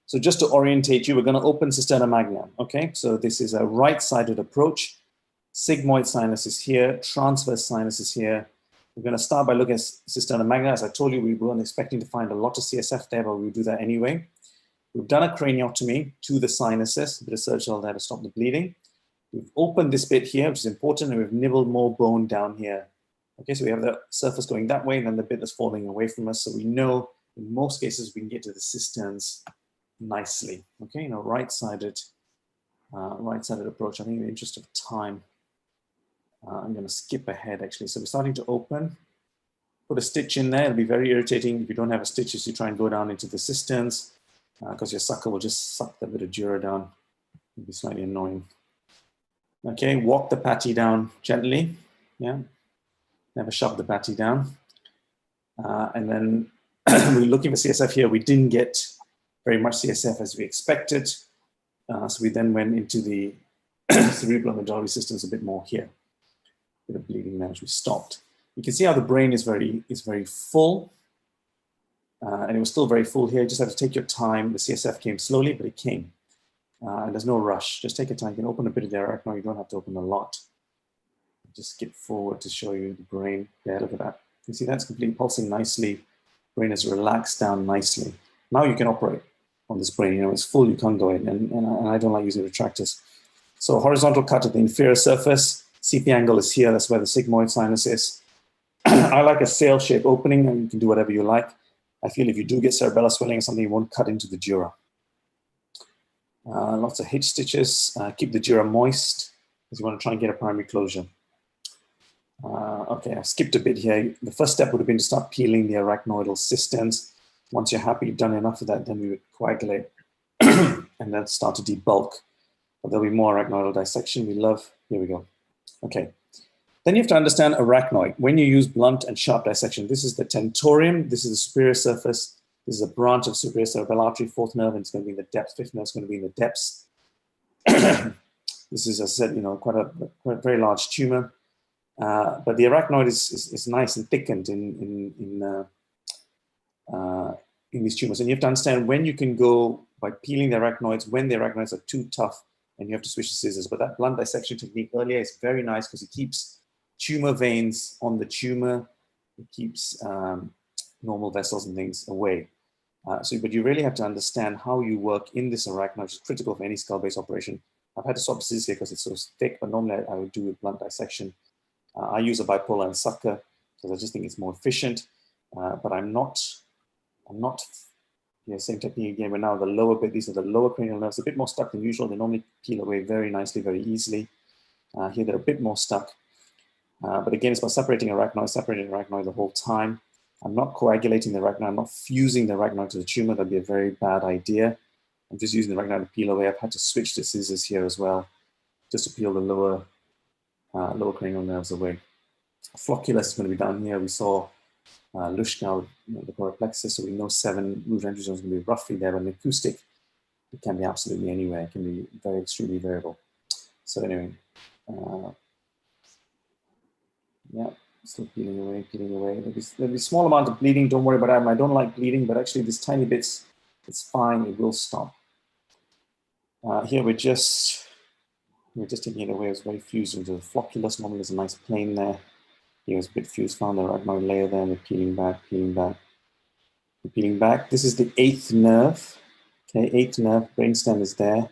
So just to orientate you, we're going to open cisterna magna. Okay, so this is a right-sided approach. Sigmoid sinus is here. Transverse sinus is here. We're going to start by looking at cisterna magna. As I told you, we weren't expecting to find a lot of CSF there, but we'll do that anyway. We've done a craniotomy to the sinuses, a bit of surgical there to stop the bleeding. We've opened this bit here, which is important, and we've nibbled more bone down here. Okay, so we have the surface going that way, and then the bit that's falling away from us. So we know in most cases we can get to the cisterns nicely. Okay, you know, right-sided approach. I think in the interest of time, I'm going to skip ahead actually. So we're starting to open. Put a stitch in there. It'll be very irritating if you don't have a stitch as you try and go down into the cisterns, because your sucker will just suck the bit of dura down. It'll be slightly annoying. Okay, walk the patty down gently. Yeah, never shove the patty down. And then we're looking for CSF here. We didn't get very much CSF as we expected. So we then went into the cerebral medullary systems a bit more here. Bit of bleeding there, which we stopped. You can see how the brain is very full. And it was still very full here. You just have to take your time. The CSF came slowly, but it came. And there's no rush. Just take your time. You can open a bit of the arachnoid. You don't have to open a lot. Just skip forward to show you the brain. There, look at that. You see that's completely pulsing nicely. Brain is relaxed down nicely. Now you can operate on this brain. You know, it's full, you can't go in. And I don't like using retractors. So horizontal cut at the inferior surface. CP angle is here. That's where the sigmoid sinus is. I like a sail shape opening, and you can do whatever you like. I feel if you do get cerebellar swelling or something, you won't cut into the dura. Lots of hitch stitches. Keep the dura moist because you want to try and get a primary closure. Okay, I skipped a bit here. The first step would have been to start peeling the arachnoidal cisterns. Once you're happy you've done enough of that, then we would coagulate and then start to debulk. But there'll be more arachnoidal dissection. We love. Here we go. Okay. Then you have to understand arachnoid. When you use blunt and sharp dissection, this is the tentorium. This is the superior surface. This is a branch of superior cerebral artery, fourth nerve, and it's going to be in the depths. Fifth nerve is going to be in the depths. This is, as I said, you know, quite a very large tumor. But the arachnoid is nice and thickened in these tumors. And you have to understand when you can go by peeling the arachnoids, when the arachnoids are too tough, and you have to switch to scissors. But that blunt dissection technique earlier is very nice because it keeps tumor veins on the tumor. It keeps normal vessels and things away. But you really have to understand how you work in this arachnoid, which is critical for any skull-based operation. I've had to swap scissors here because it's so thick, but normally I would do with blunt dissection. I use a bipolar and sucker because I just think it's more efficient. But I'm not, yeah, same technique again, but now the lower bit, these are the lower cranial nerves, a bit more stuck than usual. They normally peel away very nicely, very easily. Here they're a bit more stuck. But again, it's about separating arachnoid the whole time. I'm not coagulating the arachnoid. I'm not fusing the arachnoid to the tumor. That'd be a very bad idea. I'm just using the arachnoid to peel away. I've had to switch to scissors here as well, just to peel the lower cranial nerves away. Flocculus is going to be down here. We saw Lushka, the coral plexus, so we know 7 root entry zones are going to be roughly there. But an acoustic, it can be absolutely anywhere. It can be very extremely variable. So anyway, yeah, still peeling away, peeling away. There'll be a small amount of bleeding. Don't worry about that. I don't like bleeding, but actually these tiny bits, it's fine. It will stop. Here we're just taking it away. It's very fused into the flocculus. Normally there's a nice plane there. Here it's a bit fused. Found the arachnoid layer there. And we're peeling back, peeling back. We're peeling back. This is the 8th nerve. Okay, 8th nerve. Brainstem is there.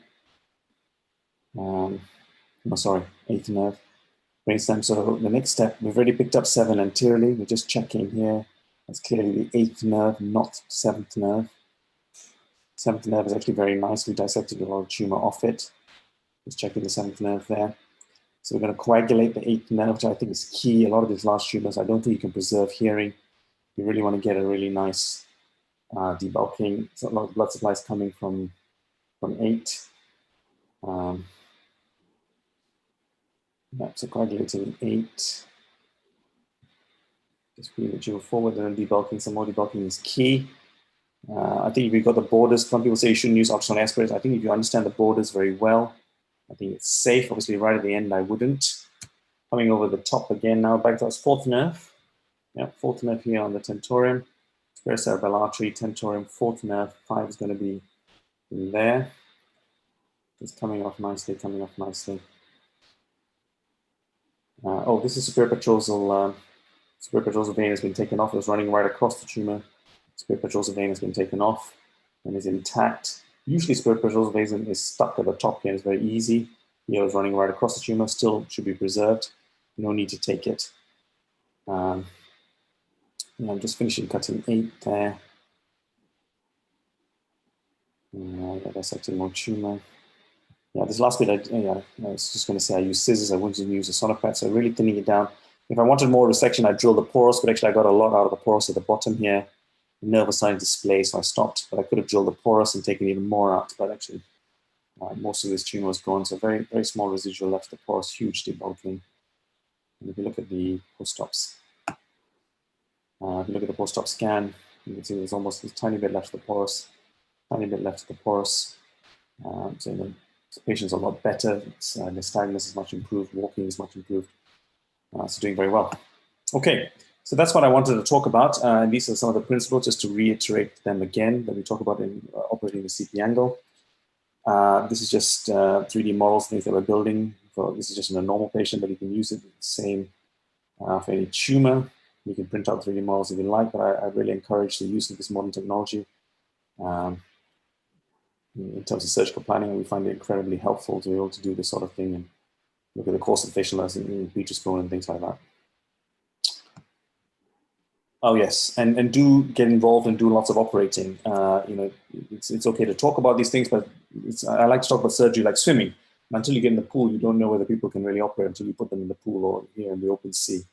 No, sorry, 8th nerve. Brainstem. So the next step, we've already picked up 7 anteriorly. We're just checking here. That's clearly the 8th nerve, not 7th nerve. 7th nerve is actually very nicely dissected, a lot of tumor off it. Just checking the 7th nerve there. So we're going to coagulate the 8th nerve, which I think is key. A lot of these large tumors, I don't think you can preserve hearing. You really want to get a really nice debulking. So a lot of blood supply is coming from 8. So coagulating 8. Just bring the jaw forward and then debulking. Some more debulking is key. I think if you've got the borders, some people say you shouldn't use optional aspirates. I think if you understand the borders very well, I think it's safe. Obviously, right at the end, I wouldn't. Coming over the top again now, back to our fourth nerve. Yeah, fourth nerve here on the tentorium. Cerebral artery, tentorium, fourth nerve. 5 is going to be in there. It's coming off nicely, coming off nicely. Oh, this is superior petrozole. Superior petrozole vein has been taken off. It was running right across the tumor. Superior petrozole vein has been taken off and is intact. Usually superior petrozole vein is stuck at the top here. It's very easy. Here it was running right across the tumor. Still should be preserved. No need to take it. I'm just finishing cutting 8 there. Dissecting more tumor. Yeah, this last bit, I was just going to say I use scissors. I wouldn't use a sonopet, so really thinning it down. If I wanted more resection, I'd drill the porous, but actually I got a lot out of the porous at the bottom here. The nerve was starting to splay, so I stopped. But I could have drilled the porous and taken even more out, but actually most of this tumor was gone, so very, very small residual left. The porous, huge debulking. And if you look at the post-ops, if you look at the post-op scan, you can see there's almost a tiny bit left of the porous, tiny bit left of the porous. So the patient's a lot better. Nystagmus is much improved. Walking is much improved. So doing very well. Okay, so that's what I wanted to talk about. And these are some of the principles, just to reiterate them again, that we talk about in operating the CP angle. This is just 3D models, things that we're building. So this is just in a normal patient, but you can use it the same for any tumor. You can print out 3D models if you like, but I really encourage the use of this modern technology. In terms of surgical planning, we find it incredibly helpful to be able to do this sort of thing and look at the course of facial in Petrozole and things like that. Oh yes, and do get involved and do lots of operating. It's okay to talk about these things, but I like to talk about surgery like swimming. Until you get in the pool, you don't know whether people can really operate until you put them in the pool or here in the open sea.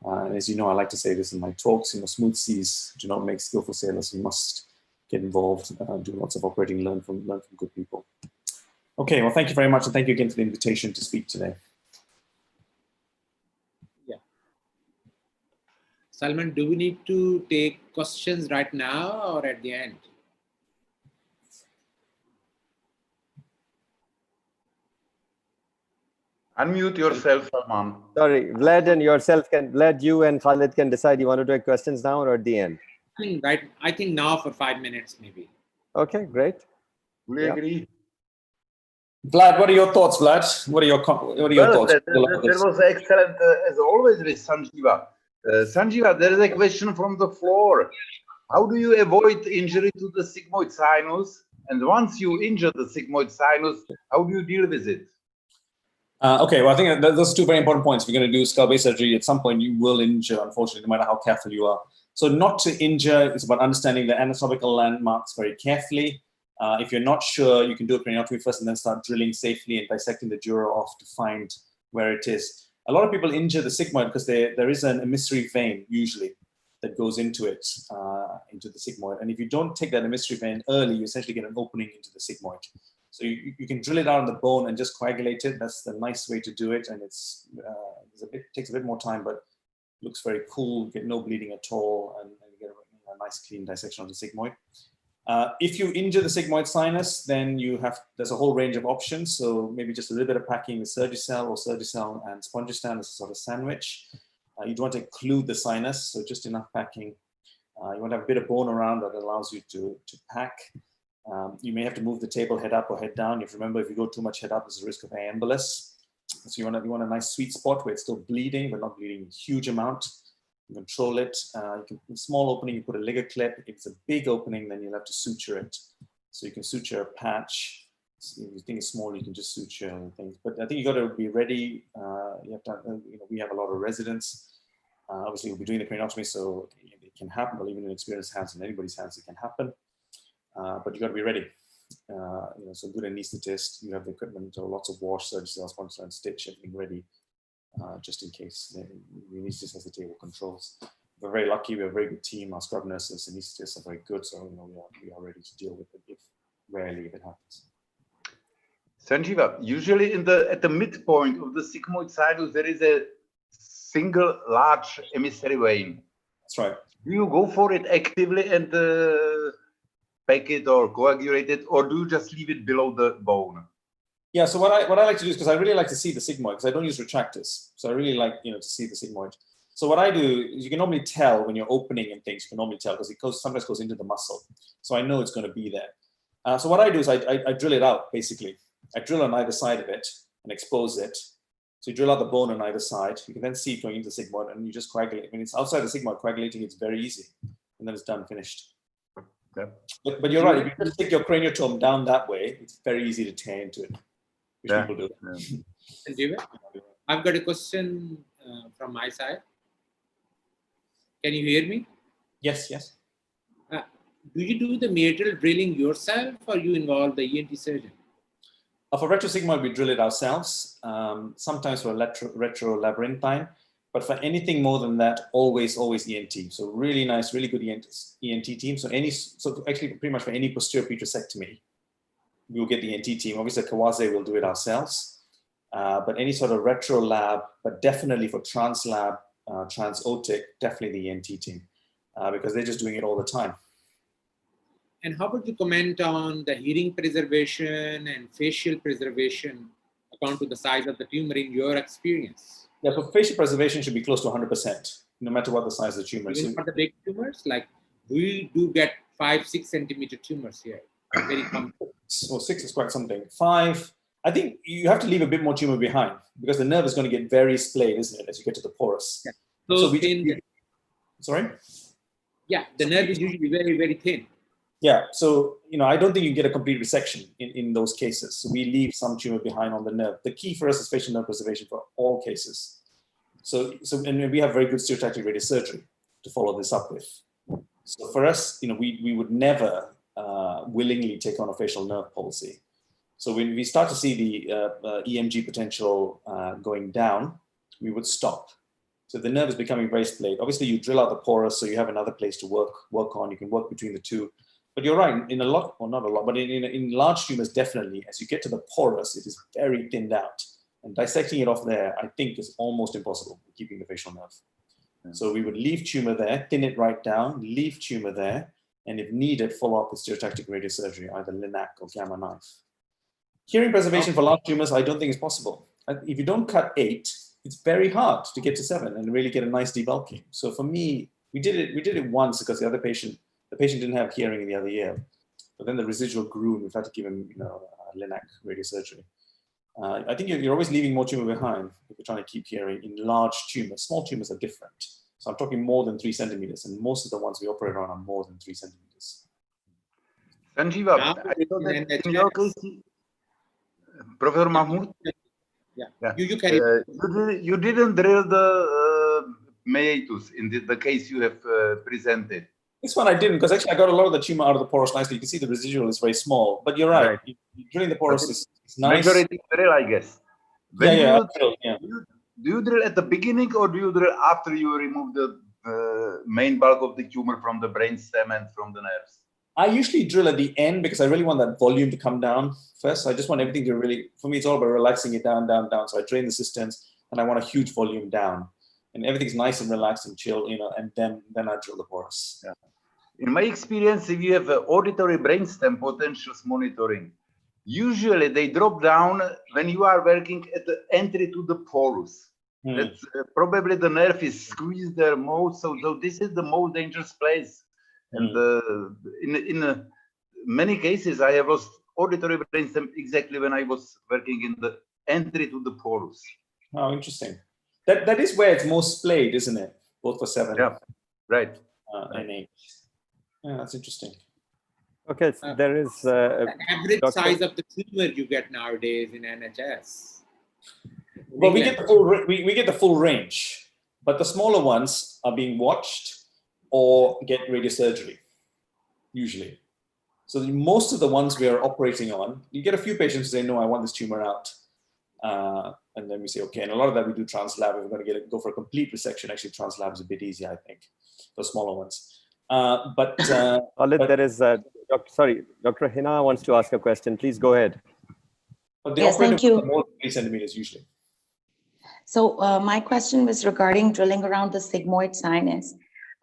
And as you know, I like to say this in my talks, smooth seas do not make skillful sailors. You must get involved, do lots of operating, learn from good people. Okay, well, thank you very much, and thank you again for the invitation to speak today. Yeah. Salman, do we need to take questions right now or at the end? Unmute yourself, Salman. Sorry, Vlad and yourself Vlad, you and Khalid can decide. You want to take questions now or at the end? I think now for 5 minutes, maybe. Okay, great. We agree. Vlad, what are your thoughts, Vlad? What are your thoughts? That was excellent, as always, with Sanjeeva. Sanjeeva, there is a question from the floor. How do you avoid injury to the sigmoid sinus? And once you injure the sigmoid sinus, how do you deal with it? Okay, well, I think those are 2 very important points. If you're going to do skull-base surgery, at some point you will injure, unfortunately, no matter how careful you are. So not to injure is about understanding the anatomical landmarks very carefully. If you're not sure, you can do a craniotomy first and then start drilling safely and dissecting the dura off to find where it is. A lot of people injure the sigmoid because there is an emissary vein, usually, that goes into it, into the sigmoid. And if you don't take that emissary vein early, you essentially get an opening into the sigmoid. So you can drill it out on the bone and just coagulate it. That's the nice way to do it. And takes a bit more time, but looks very cool. You get no bleeding at all, and you get a nice clean dissection of the sigmoid. If you injure the sigmoid sinus, then there's a whole range of options. So maybe just a little bit of packing with Surgicel or Surgicel and Spongistan as a sort of sandwich. You don't want to occlude the sinus, so just enough packing. You want to have a bit of bone around that allows you to pack. You may have to move the table head up or head down. You have to remember, if you go too much head up, there's a risk of air embolus. So you want a nice sweet spot where it's still bleeding, but not bleeding a huge amount. You control it. Small opening, you put a liga clip. If it's a big opening, then you'll have to suture it. So you can suture a patch. So if you think it's small, you can just suture and things. But I think you got to be ready. You have to, we have a lot of residents. Obviously, we'll be doing the craniotomy, so it can happen. But even in experienced hands, in anybody's hands, it can happen. But you got to be ready. So good anesthetist, you have the equipment, lots of wash, Surgicel, sponsor, and stitch, everything ready, just in case. The anesthetist has the table controls. We're very lucky. We have a very good team. Our scrub nurses, anesthetists are very good, so we are ready to deal with it if it happens. Sanjeeva, usually at the midpoint of the sigmoid sinus, there is a single large emissary vein. That's right. Do you go for it actively and pack it or coagulate it, or do you just leave it below the bone? Yeah, so what I like to do is, because I really like to see the sigmoid, because I don't use retractors. So I really like, to see the sigmoid. So what I do is, you can normally tell when you're opening and things, you can normally tell because it sometimes goes into the muscle. So I know it's going to be there. So what I do is I drill it out, basically. I drill on either side of it and expose it. So you drill out the bone on either side. You can then see it going into the sigmoid, and you just coagulate. When it's outside the sigmoid, coagulating, it's very easy. And then it's done, finished. Okay. But you're right, if you just take your craniotome down that way, it's very easy to tear into it. Which people do. Yeah. I've got a question from my side. Can you hear me? Yes, yes. Do you do the meatal drilling yourself, or you involve the ENT surgeon? For retrosigmoid, we drill it ourselves, sometimes for retrolabyrinthine, but for anything more than that, always ENT. So really nice, really good ENT team. So actually pretty much for any posterior petrosectomy, we'll get the ENT team. Obviously, at Kawase, we'll do it ourselves. But any sort of retro lab, but definitely for translab, transotic, definitely the ENT team, because they're just doing it all the time. And how would you comment on the hearing preservation and facial preservation according to the size of the tumor in your experience? Yeah, so facial preservation should be close to 100%, no matter what the size of the tumor is. Even for the big tumors, like we do get 5-6 centimeter tumors here. Very common. So 6 is quite something. 5, I think you have to leave a bit more tumor behind because the nerve is going to get very splayed, isn't it, as you get to the porus? Yeah. So sorry? Yeah, the nerve is usually very, very thin. Yeah, so I don't think you get a complete resection in those cases. So we leave some tumor behind on the nerve. The key for us is facial nerve preservation for all cases. And we have very good stereotactic radiosurgery to follow this up with. So for us, we would never willingly take on a facial nerve policy. So when we start to see the EMG potential going down, we would stop. So the nerve is becoming very splayed. Obviously, you drill out the porus, so you have another place to work on. You can work between the two. But you're right, in a lot, or not a lot, but in large tumors, definitely, as you get to the porus, it is very thinned out. And dissecting it off there, I think, is almost impossible, keeping the facial nerve. Yeah. So we would leave tumor there, thin it right down, leave tumor there, and if needed, follow up with stereotactic radiosurgery, either LINAC or gamma knife. Hearing preservation for large tumors, I don't think is possible. If you don't cut 8, it's very hard to get to 7 and really get a nice debulking. So for me, we did it once because the patient didn't have hearing in the other ear, but then the residual grew and we've had to give him, LINAC radiosurgery. I think you're always leaving more tumor behind if you're trying to keep hearing in large tumors. Small tumors are different. So I'm talking more than 3 centimeters, and most of the ones we operate on are more than 3 centimeters. Sanjeeva, I thought that in your case, Professor Mahmood, you didn't drill the meatus in the case you have presented. This one I didn't, because actually I got a lot of the tumor out of the porus nicely. You can see the residual is very small, but you're right. Drilling the porus is nice. Majority drill, I guess. Do you drill at the beginning, or do you drill after you remove the main bulk of the tumor from the brainstem and from the nerves? I usually drill at the end because I really want that volume to come down first. I just want everything to really, for me, it's all about relaxing it down. So I drain the cisterns and I want a huge volume down. And everything's nice and relaxed and chill, and then I drill the porus. Yeah. In my experience, if you have auditory brainstem potentials monitoring, usually they drop down when you are working at the entry to the porus. That's probably the nerve is squeezed there most, so this is the most dangerous place. And in many cases, I have lost auditory brainstem exactly when I was working in the entry to the porus. Oh, interesting. That is where it's most splayed, isn't it? Both for 7. Yeah, right. And 8. Yeah, that's interesting. Okay, so there is the average size of the tumor you get nowadays in NHS. Well, we get the full range, but the smaller ones are being watched or get radiosurgery, usually. So most of the ones we are operating on, you get a few patients who say, no, I want this tumor out. And then we say, okay, and a lot of that we do translab. If we're going to go for a complete resection, actually translab is a bit easier, I think, for smaller ones. There is, Dr. Hina wants to ask a question. Please go ahead. Yes, thank you. More than 3 centimeters usually. So my question was regarding drilling around the sigmoid sinus.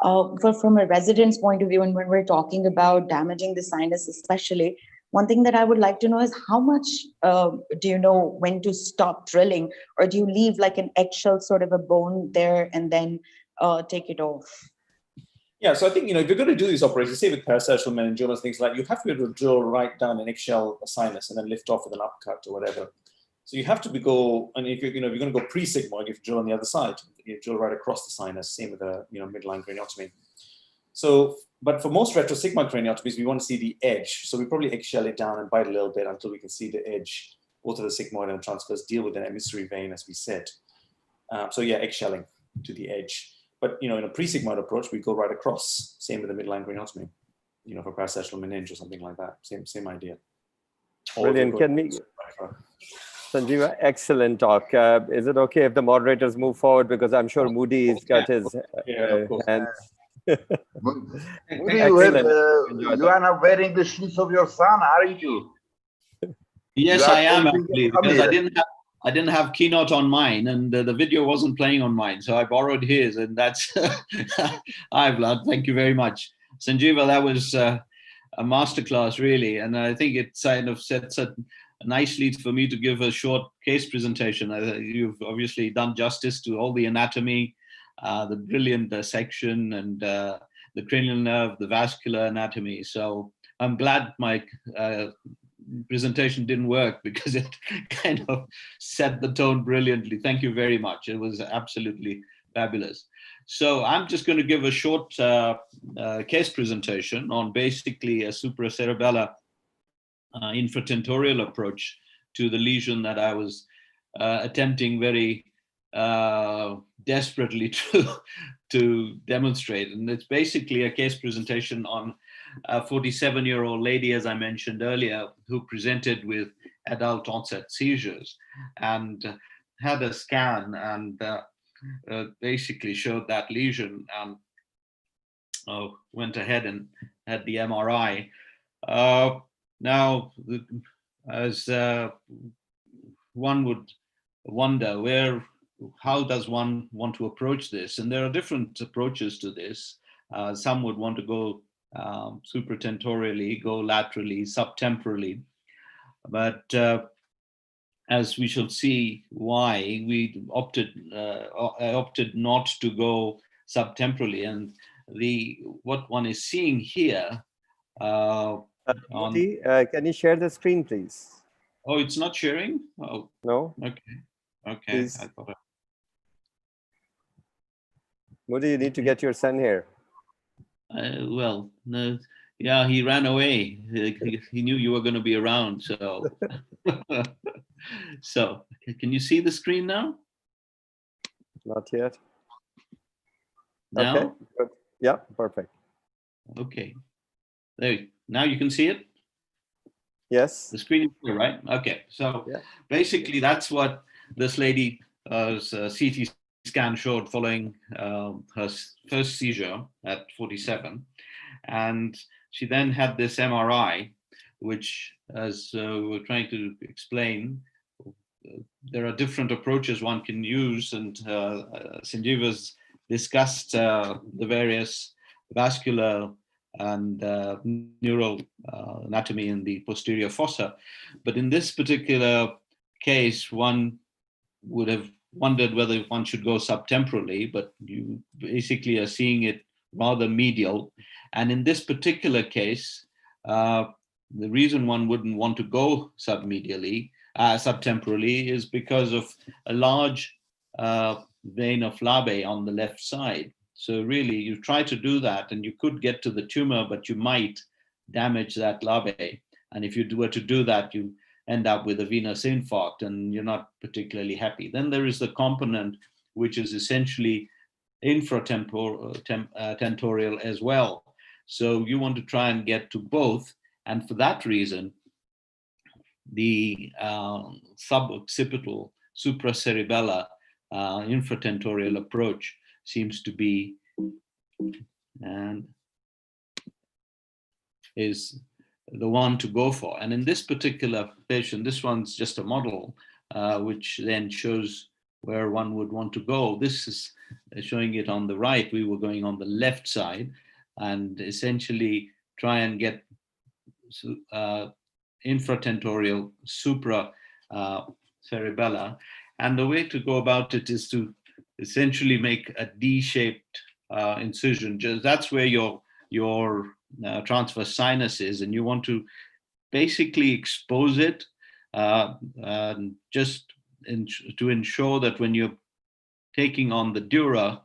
From a resident's point of view, and when we're talking about damaging the sinus especially, one thing that I would like to know is how much do you know when to stop drilling, or do you leave like an eggshell sort of a bone there and then take it off? Yeah, so I think, if you're going to do these operations, say with parasagittal meningiomas, things like, you have to be able to drill right down an eggshell sinus and then lift off with an upcut or whatever. So you have to go, and if you're going to go pre-sigmoid, you have to drill on the other side. You drill right across the sinus, same with a midline craniotomy. So, but for most retrosigmoid craniotomies, we want to see the edge. So we probably eggshell it down and bite a little bit until we can see the edge. Both of the sigmoid and the transverse deal with an emissary vein, as we said. So yeah, eggshelling to the edge. But in a pre-sigmoid approach, we go right across. Same with the midline craniotomy. For parasagittal meninge or something like that. Same idea. Brilliant. Can we, Sanjeeva, excellent talk. Is it okay if the moderators move forward, because I'm sure Moody's got his hands. Moody, you are now wearing the shoes of your son, aren't you? Yes, I am actually, because I didn't have Keynote on mine, and the video wasn't playing on mine, so I borrowed his, and that's hi Vlad, thank you very much, Sanjeeva. That was a masterclass, really, and I think it kind of sets up nicely for me to give a short case presentation. You've obviously done justice to all the anatomy, the brilliant dissection, and the cranial nerve, the vascular anatomy. So I'm glad my presentation didn't work, because it kind of set the tone brilliantly. Thank you very much. It was absolutely fabulous. So I'm just going to give a short case presentation on basically a supracerebellar infratentorial approach to the lesion that I was attempting very desperately to demonstrate. And it's basically a case presentation on a 47-year-old lady, as I mentioned earlier, who presented with adult onset seizures and had a scan and basically showed that lesion, and went ahead and had the MRI. Now, as one would wonder, how does one want to approach this? And there are different approaches to this. Some would want to go supratentorially, go laterally, subtemporally. But as we shall see why, I opted not to go subtemporally. And what one is seeing here. Moody, can you share the screen, please? Oh, it's not sharing? Oh, no. Okay. Please. I thought Moody, you need to get your son here. Well, no. Yeah, he ran away. He knew you were going to be around, so. So, can you see the screen now? Not yet. Now? Okay, good. Yeah, perfect. Okay. Now you can see it? Yes. The screen is clear, right? Okay. So basically that's what this lady's CT scan showed following her first seizure at 47. And she then had this MRI, which, as we were trying to explain, there are different approaches one can use, and Sanjeeva's discussed the various vascular and neural anatomy in the posterior fossa. But in this particular case, one would have wondered whether one should go subtemporally, but you basically are seeing it rather medial. And in this particular case, the reason one wouldn't want to go subtemporally is because of a large vein of Labe on the left side. So really, you try to do that and you could get to the tumor, but you might damage that Labe. And if you were to do that, you end up with a venous infarct and you're not particularly happy. Then there is the component, which is essentially infratentorial as well. So you want to try and get to both. And for that reason, the suboccipital supracerebellar infratentorial approach seems to be and is the one to go for. And in this particular patient, this one's just a model, which then shows where one would want to go. This is showing it on the right. We were going on the left side and essentially try and get infratentorial supra cerebella. And the way to go about it is to essentially make a D-shaped incision. That's where your transverse sinus is, and you want to basically expose it just to ensure that when you're taking on the dura,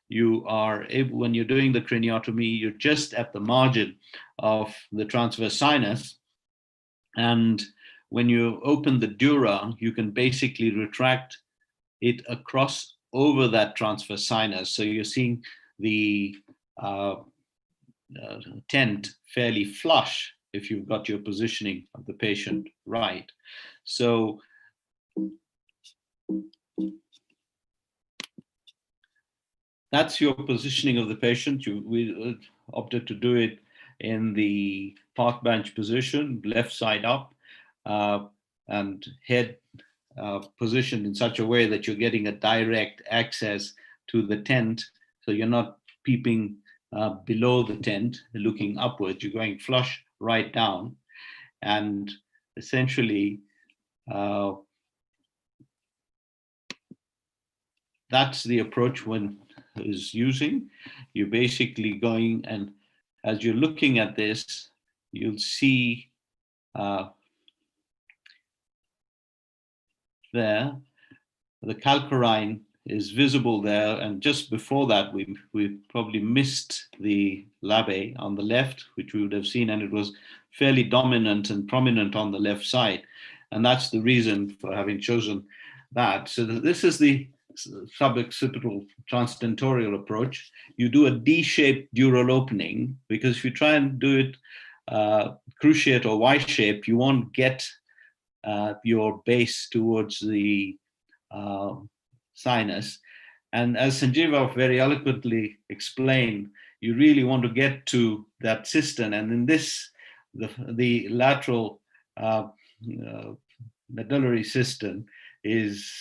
you are able, when you're doing the craniotomy, you're just at the margin of the transverse sinus. And when you open the dura, you can basically retract it across over that transverse sinus. So you're seeing the tent fairly flush if you've got your positioning of the patient right. So that's your positioning of the patient. We opted to do it in the park bench position, left side up, and head positioned in such a way that you're getting a direct access to the tent. So you're not peeping below the tent, looking upwards. You're going flush right down. And essentially, that's the approach one is using. You're basically going, and as you're looking at this, you'll see there, the calcarine is visible there, and just before that, we probably missed the labe on the left, which we would have seen, and it was fairly dominant and prominent on the left side, and that's the reason for having chosen that. So this is the suboccipital transdentorial approach. You do a D-shaped dural opening, because if you try and do it cruciate or Y-shape, you won't get your base towards the sinus. And as Sanjeeva very eloquently explained, you really want to get to that cistern. And in this, the lateral medullary cistern is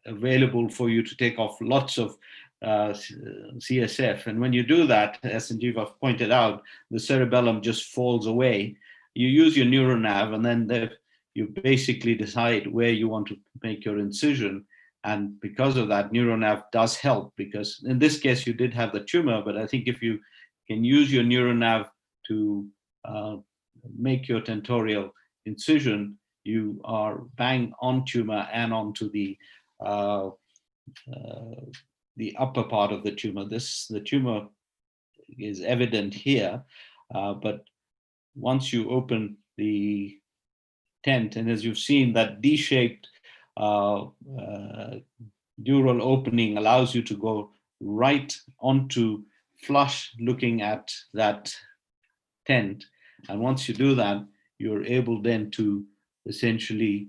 available for you to take off lots of CSF. And when you do that, as Sanjeeva pointed out, the cerebellum just falls away. You use your neuronav, and then you basically decide where you want to make your incision. And because of that, neuronav does help, because in this case, you did have the tumor, but I think if you can use your neuronav to make your tentorial incision, you are bang on tumor and onto the upper part of the tumor. The tumor is evident here, but once you open the tent, and as you've seen, that D-shaped dural opening allows you to go right onto flush looking at that tent. And once you do that, you're able then to essentially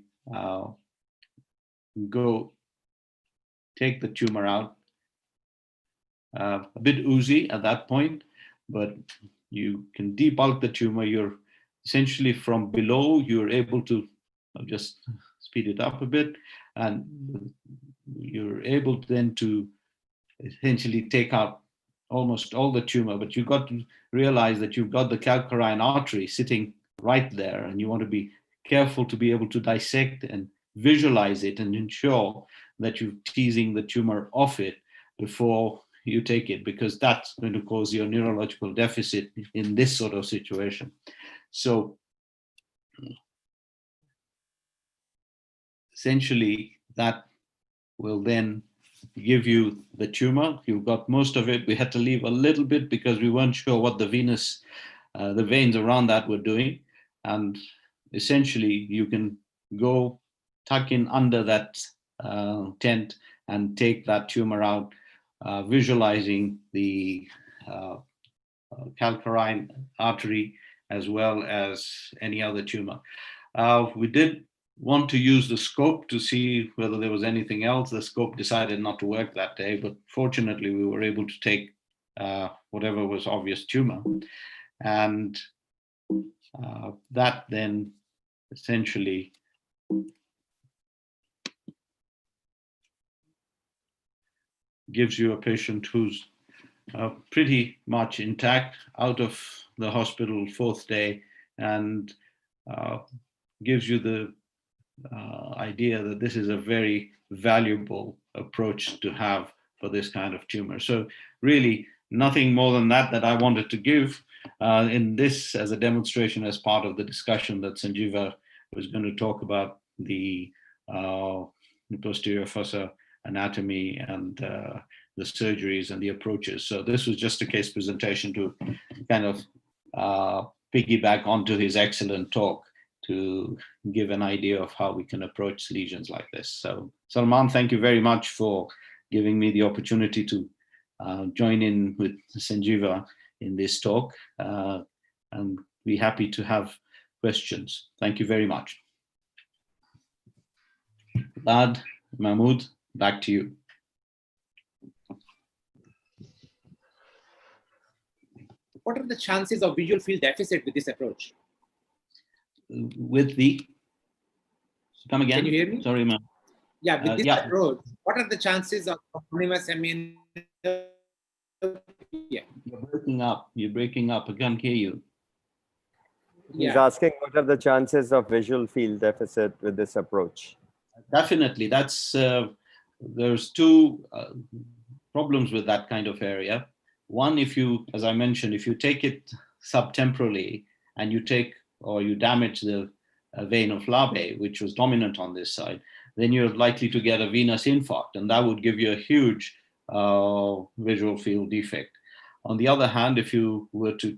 go take the tumor out. A bit oozy at that point, but you can debulk the tumor. You're essentially from below, you're able to, I'll just speed it up a bit, and you're able then to essentially take out almost all the tumor, but you've got to realize that you've got the calcarine artery sitting right there, and you want to be careful to be able to dissect and visualize it and ensure that you're teasing the tumor off it before you take it, because that's going to cause your neurological deficit in this sort of situation. So essentially that will then give you the tumor. You've got most of it. We had to leave a little bit because we weren't sure what the veins around that were doing. And essentially you can go tuck in under that tent and take that tumor out, visualizing the calcarine artery as well as any other tumor. We did want to use the scope to see whether there was anything else. The scope decided not to work that day, but fortunately we were able to take whatever was obvious tumor. And that then essentially gives you a patient who's pretty much intact, out of the hospital 4th day, and gives you the idea that this is a very valuable approach to have for this kind of tumor. So really nothing more than that I wanted to give in this as a demonstration, as part of the discussion that Sanjeeva was going to talk about the posterior fossa anatomy and the surgeries and the approaches. So this was just a case presentation to kind of piggyback onto his excellent talk to give an idea of how we can approach lesions like this. So Salman, thank you very much for giving me the opportunity to join in with Sanjeeva in this talk, and be happy to have questions. Thank you very much. Lad, Mahmood, back to you. What are the chances of visual field deficit with this approach? With the, come again? Can you hear me? Sorry, ma'am. Yeah, with this yeah. approach, what are the chances of autonomous You're breaking up. I can't hear you. He's asking what are the chances of visual field deficit with this approach? Definitely. That's there's two problems with that kind of area. One, if you, as I mentioned, if you take it subtemporally and you take or you damage the vein of Labe, which was dominant on this side, then you're likely to get a venous infarct, and that would give you a huge visual field defect. On the other hand, if you were to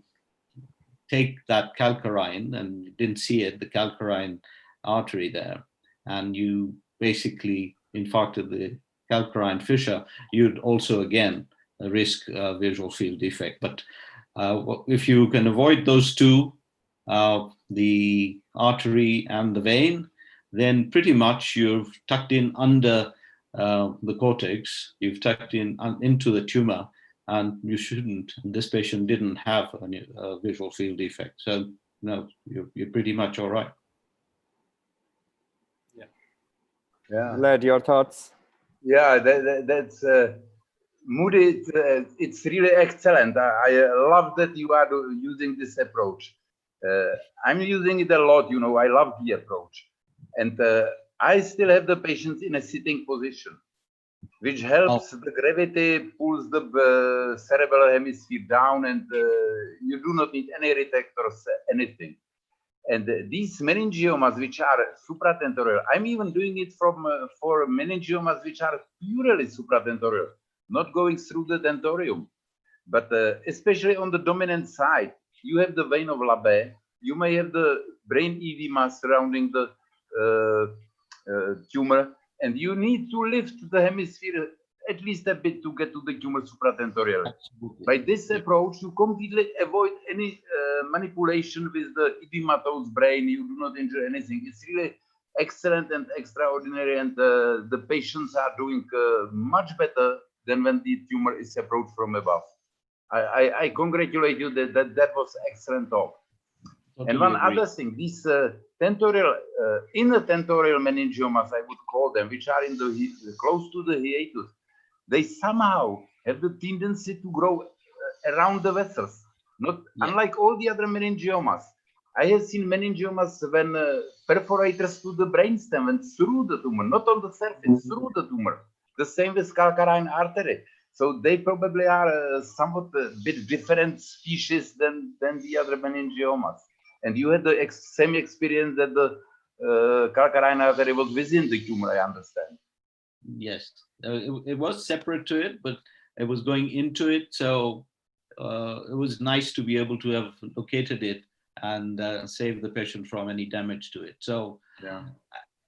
take that calcarine, and you didn't see it, the calcarine artery there, and you basically infarcted the calcarine fissure, you'd also again risk visual field defect. But if you can avoid those two, the artery and the vein, then pretty much you've tucked in under the cortex, you've tucked in into the tumor, and you shouldn't, this patient didn't have a visual field defect. So no, you're pretty much all right. Yeah. Led, your thoughts? Yeah, that's Moody. It's really excellent. I love that you are using this approach. I'm using it a lot. You know, I love the approach, and I still have the patients in a sitting position, which helps. The gravity pulls the cerebral hemisphere down, and you do not need any retectors, anything. And these meningiomas, which are supratentorial, I'm even doing it for meningiomas which are purely supratentorial, not going through the tentorium. But especially on the dominant side, you have the vein of Labe, you may have the brain edema surrounding the tumor, and you need to lift the hemisphere at least a bit to get to the tumor supratentorial. Absolutely. By this approach, you completely avoid any manipulation with the edematous brain. You do not injure anything. It's really excellent and extraordinary, and the patients are doing much better than when the tumor is approached from above. I congratulate you that was excellent talk. Totally and one agree. Other thing, these tentorial, inner tentorial meningiomas, I would call them, which are in the close to the hiatus, they somehow have the tendency to grow around the vessels. Not unlike all the other meningiomas. I have seen meningiomas when perforators to the brainstem went through the tumor, not on the surface, through the tumor. The same with calcarine artery. So they probably are somewhat a bit different species than the other meningiomas. And you had the same experience that the calcarine artery was within the tumor, I understand. Yes, it was separate to it, but it was going into it. So it was nice to be able to have located it and save the patient from any damage to it. So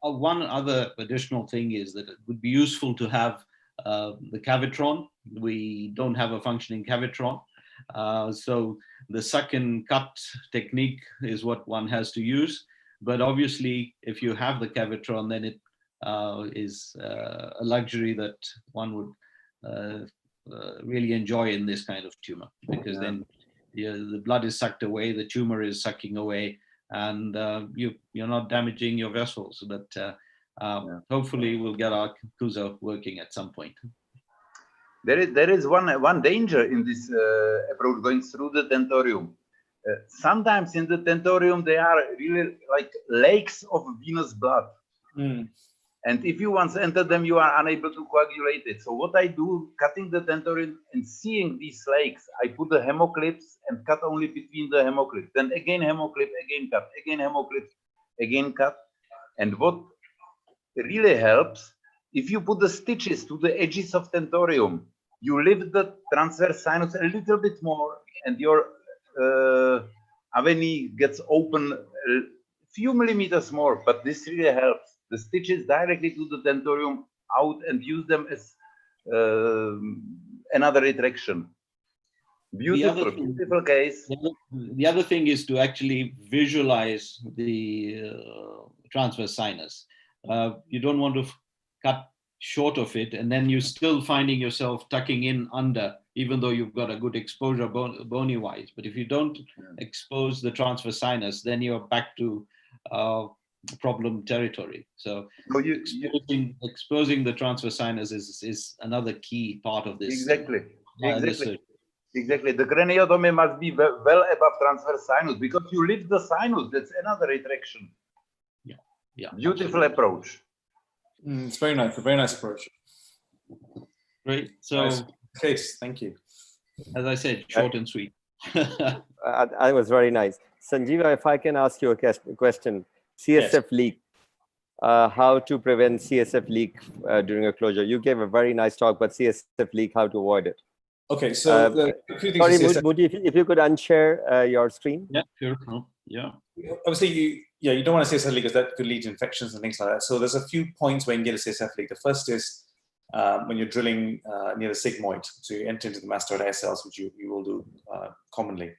one other additional thing is that it would be useful to have the cavitron. We don't have a functioning cavitron. So the suck and cut technique is what one has to use. But obviously, if you have the cavitron, then it is a luxury that one would really enjoy in this kind of tumor, because then the blood is sucked away, the tumor is sucking away, and you're not damaging your vessels. But hopefully we'll get our CUSA working at some point. There is one danger in this approach going through the tentorium. Sometimes in the tentorium there are really like lakes of venous blood. And if you once enter them, you are unable to coagulate it. So what I do, cutting the tentorium and seeing these lakes, I put the hemoclips and cut only between the hemoclips. Then again hemoclip, again cut, again hemoclip, again cut. And what really helps, if you put the stitches to the edges of tentorium, you lift the transverse sinus a little bit more, and your avenue gets open a few millimeters more. But this really helps. The stitches directly to the tentorium out and use them as another retraction. Beautiful, beautiful case. The other thing is to actually visualize the transverse sinus. You don't want to cut short of it, and then you're still finding yourself tucking in under, even though you've got a good exposure bony-wise. But if you don't expose the transverse sinus, then you're back to problem territory. So exposing the transverse sinus is another key part of this. Exactly. The craniotomy must be well above transverse sinus, because you lift the sinus. That's another retraction. Yeah. Beautiful approach. It's very nice. A very nice approach. Great. So, nice case. Thank you. As I said, short and sweet. I was very nice. Sanjeeva, if I can ask you a question. CSF leak, how to prevent CSF leak during a closure. You gave a very nice talk, but CSF leak, how to avoid it. Okay, so sorry, Moody, if you could unshare your screen. Yeah, sure. Yeah. Obviously, you don't want to CSF leak because that could lead to infections and things like that. So there's a few points where you can get a CSF leak. The first is when you're drilling near the sigmoid. So you enter into the mastoid air cells, which you will do commonly.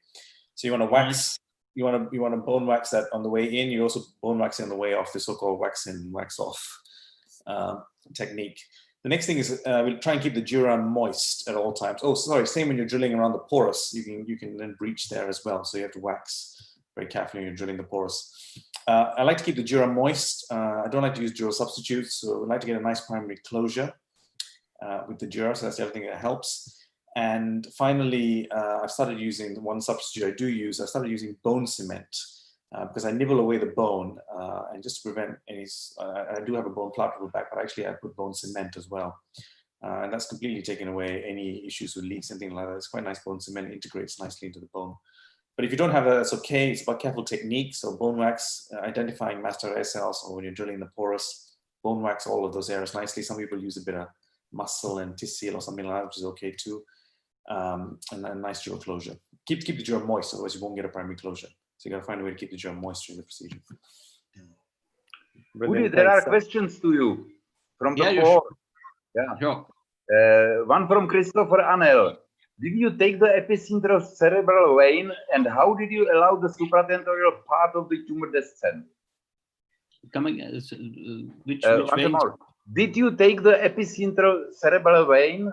So you want to wax. You want to bone wax that on the way in. You also bone wax on the way off, the so-called wax in, wax off technique. The next thing is we'll try and keep the dura moist at all times. Oh, sorry, same when you're drilling around the porous. You can then breach there as well. So you have to wax very carefully when you're drilling the porous. I like to keep the dura moist. I don't like to use dural substitutes. So I like to get a nice primary closure with the dura. So that's the other thing that helps. And finally, I've started using one substitute I do use. I started using bone cement because I nibble away the bone, and just to prevent any. I do have a bone palpable back, but actually I put bone cement as well, and that's completely taken away any issues with leaks and things like that. It's quite nice. Bone cement integrates nicely into the bone. But if you don't have that, that's okay. It's about careful technique. So bone wax, identifying mastoid air cells, or when you're drilling the porous, bone wax all of those areas nicely. Some people use a bit of muscle and tissue or something like that, which is okay too. And a nice dura closure. Keep the dura moist, otherwise you won't get a primary closure. So you got to find a way to keep the dura moist during the procedure. Udi, there are questions to you from the floor. Sure. One from Christopher Anel. Did you take the epicentral cerebral vein, and how did you allow the supratentorial part of the tumor descent? Which vein? Did you take the epicentral cerebral vein,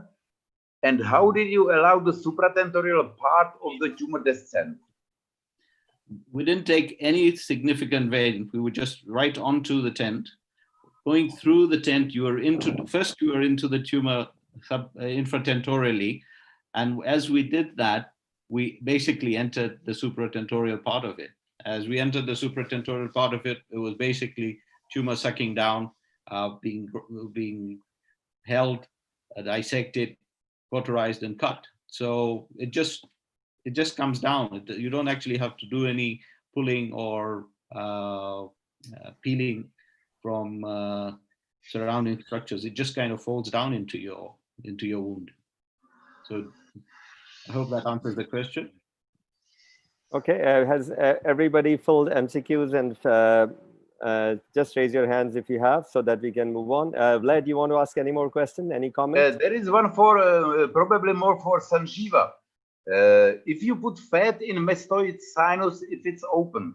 and how did you allow the supratentorial part of the tumor descent? We didn't take any significant vein. We were just right onto the tent. Going through the tent, you were into the tumor infratentorially. And as we did that, we basically entered the supratentorial part of it. As we entered the supratentorial part of it, it was basically tumor sucking down, being held, dissected, cauterized, and cut. So it just comes down. You don't actually have to do any pulling or peeling from surrounding structures. It just kind of folds down into your wound. So I hope that answers the question. Okay, has everybody filled MCQs? And just raise your hands if you have, so that we can move on. Vlad, you want to ask any more question? Any comment? There is one for probably more for Sanjeeva. If you put fat in mastoid sinus, if it's opened.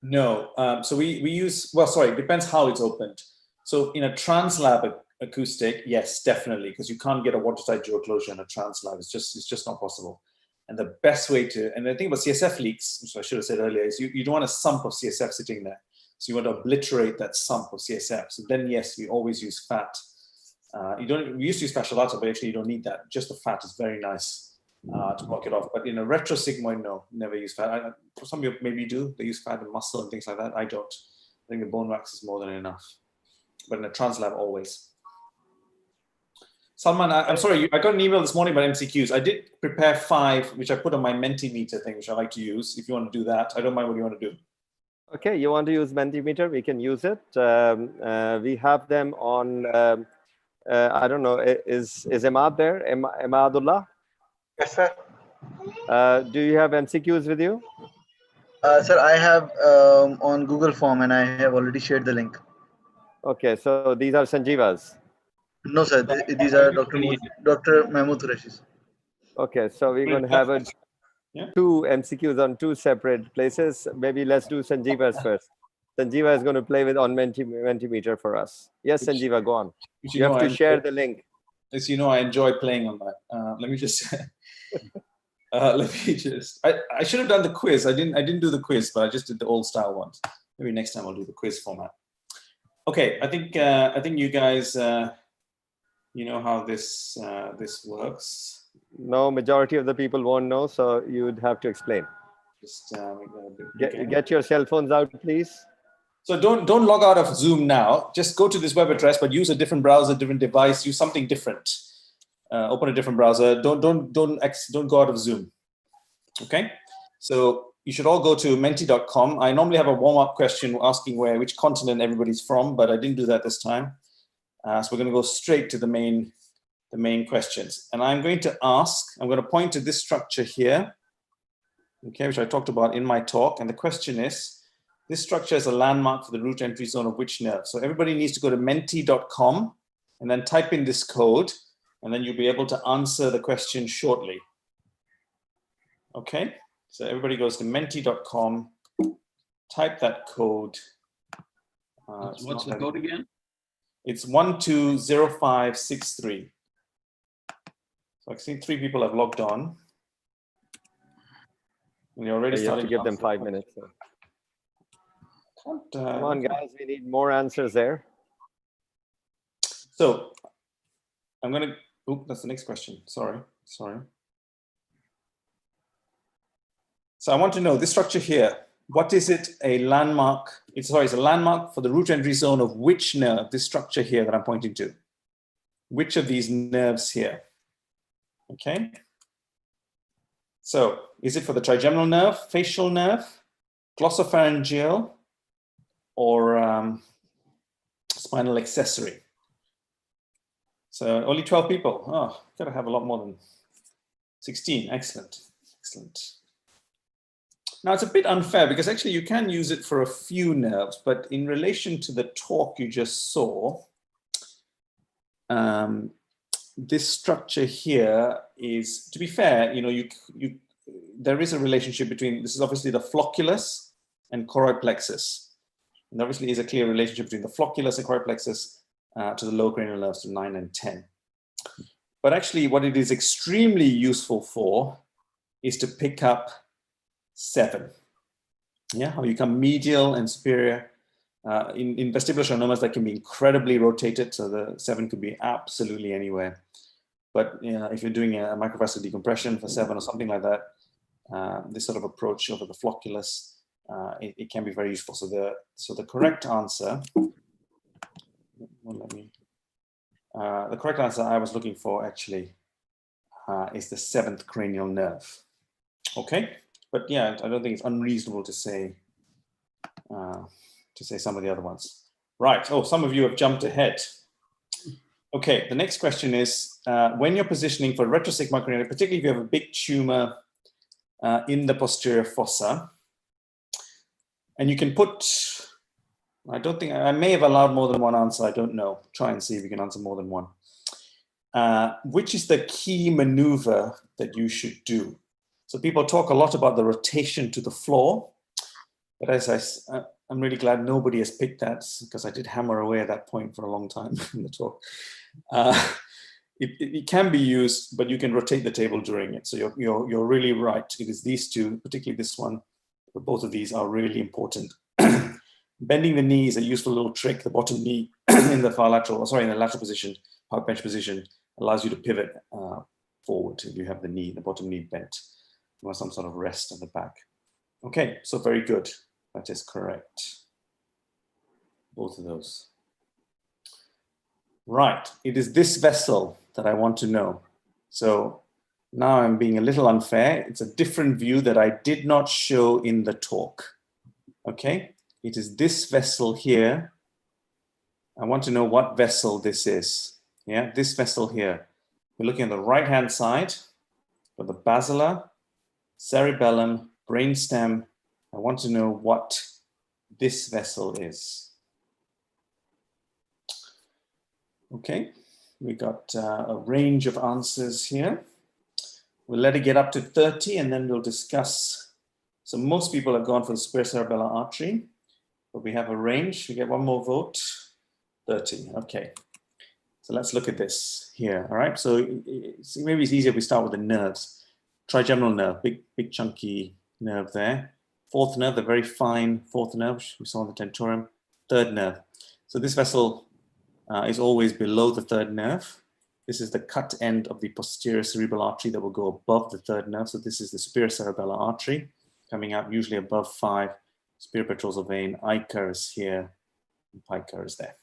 No, so we use, well, sorry, it depends how it's opened. So in a translab acoustic, yes, definitely, because you can't get a watertight jaw closure in a translab. It's just not possible. And the best way to, and the thing about CSF leaks, which I should have said earlier, is you don't want a sump of CSF sitting there. So you want to obliterate that sump of CSF. So then, yes, we always use fat We used to use fascia lata, but actually you don't need that. Just the fat is very nice to block it off. But in a retrosigmoid, no, never use fat. Some people maybe do. They use fat and muscle and things like that. I don't. I think the bone wax is more than enough. But in a translab, always. Salman, I'm sorry, I got an email this morning about MCQs. I did prepare 5, which I put on my Mentimeter thing, which I like to use. If you want to do that, I don't mind what you want to do. Okay, you want to use Mentimeter? We can use it. We have them on, I don't know, is Imad there? Imadullah? Yes, sir. Do you have MCQs with you? Sir, I have on Google Form, and I have already shared the link. Okay, so these are Sanjeeva's. No, sir. These are Dr. Mahmood Qureshi's. Okay, so we're going to have 2 MCQs on 2 separate places. Maybe let's do Sanjeeva's first. Sanjeeva is going to play with on Mentimeter for us. Yes, Sanjeeva, go on. You have to share the link. As you know, I enjoy playing on that. Let me just. I should have done the quiz. I didn't do the quiz, but I just did the old style ones. Maybe next time I'll do the quiz format. Okay, I think you guys you know how this works. No, majority of the people won't know, so you'd have to explain. Just make that a bit get your cell phones out, please. So don't log out of Zoom now. Just go to this web address, but use a different browser, different device. Use something different. Open a different browser. Don't go out of Zoom. Okay. So you should all go to menti.com. I normally have a warm-up question asking which continent everybody's from, but I didn't do that this time. So we're going to go straight to the main questions. And I'm going to point to this structure here, okay, which I talked about in my talk. And the question is, this structure is a landmark for the root entry zone of which nerve? So everybody needs to go to menti.com and then type in this code, and then you'll be able to answer the question shortly. Okay, so everybody goes to menti.com, type that code. What's the code again? It's 120563. So I see 3 people have logged on. And you're already You have to give them 5 minutes. Come on, guys, we need more answers there. So I'm going to, that's the next question. Sorry. So I want to know this structure here. What is it a landmark? It's a landmark for the root entry zone of which nerve? This structure here that I'm pointing to. Which of these nerves here? Okay. So is it for the trigeminal nerve, facial nerve, glossopharyngeal, or spinal accessory? So only 12 people. Oh, gotta have a lot more than 16. Excellent. Now it's a bit unfair because actually you can use it for a few nerves, but in relation to the talk you just saw, this structure here is, to be fair, there is a relationship between, this is obviously the flocculus and choroid plexus. And there obviously is a clear relationship between the flocculus and choroid plexus to the lower cranial nerves to 9 and 10. But actually what it is extremely useful for is to pick up 7. Yeah, how you come medial and superior. In vestibular schwannomas that can be incredibly rotated, so the 7 could be absolutely anywhere. But if you're doing a microvascular decompression for 7 or something like that, this sort of approach over the flocculus, it can be very useful. So the correct answer, the correct answer I was looking for actually is the 7th cranial nerve. Okay, but yeah, I don't think it's unreasonable to say some of the other ones. Right. Oh, some of you have jumped ahead. Okay, the next question is, when you're positioning for retrosigmoid cranial, particularly if you have a big tumor in the posterior fossa, and you can put, I don't think, I may have allowed more than one answer, I don't know. Try and see if you can answer more than one. Which is the key maneuver that you should do? So people talk a lot about the rotation to the floor, but as I'm really glad nobody has picked that, because I did hammer away at that point for a long time in the talk. It can be used, but you can rotate the table during it. So you're really right. It is these two, particularly this one, but both of these are really important. Bending the knee is a useful little trick. The bottom knee in the far lateral, sorry, in the lateral position, park bench position, allows you to pivot forward if you have the knee, the bottom knee bent. You want some sort of rest on the back. Okay, so very good. That is correct. Both of those. Right, it is this vessel that I want to know. So now I'm being a little unfair. It's a different view that I did not show in the talk. Okay, it is this vessel here. I want to know what vessel this is. Yeah, this vessel here. We're looking at the right-hand side for the basilar, cerebellum, brainstem. I want to know what this vessel is. Okay, we got a range of answers here. We'll let it get up to 30 and then we'll discuss. So most people have gone for the superior cerebellar artery, but we have a range. We get one more vote, 30, okay. So let's look at this here, all right? So maybe it's easier if we start with the nerves. Trigeminal nerve, big chunky nerve there. Fourth nerve, the very fine fourth nerve we saw in the tentorium. Third nerve. So this vessel is always below the third nerve. This is the cut end of the posterior cerebral artery that will go above the third nerve. So this is the superior cerebellar artery coming out usually above 5. Superior petrosal vein, Ica is here, and Pica is there.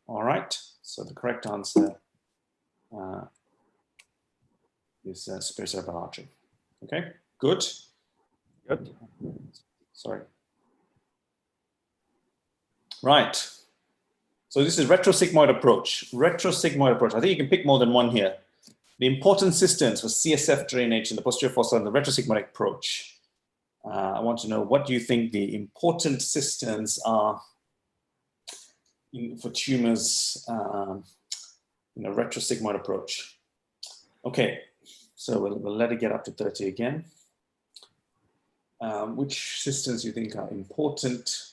All right, so the correct answer is superior cerebellar artery. Okay, good. Good. Sorry. Right. So this is retrosigmoid approach. Retrosigmoid approach. I think you can pick more than one here. The important cisterns for CSF drainage in the posterior fossa and the retrosigmoid approach. I want to know, what do you think the important cisterns are for tumors in a retrosigmoid approach? Okay, so we'll let it get up to 30 again. Which cisterns do you think are important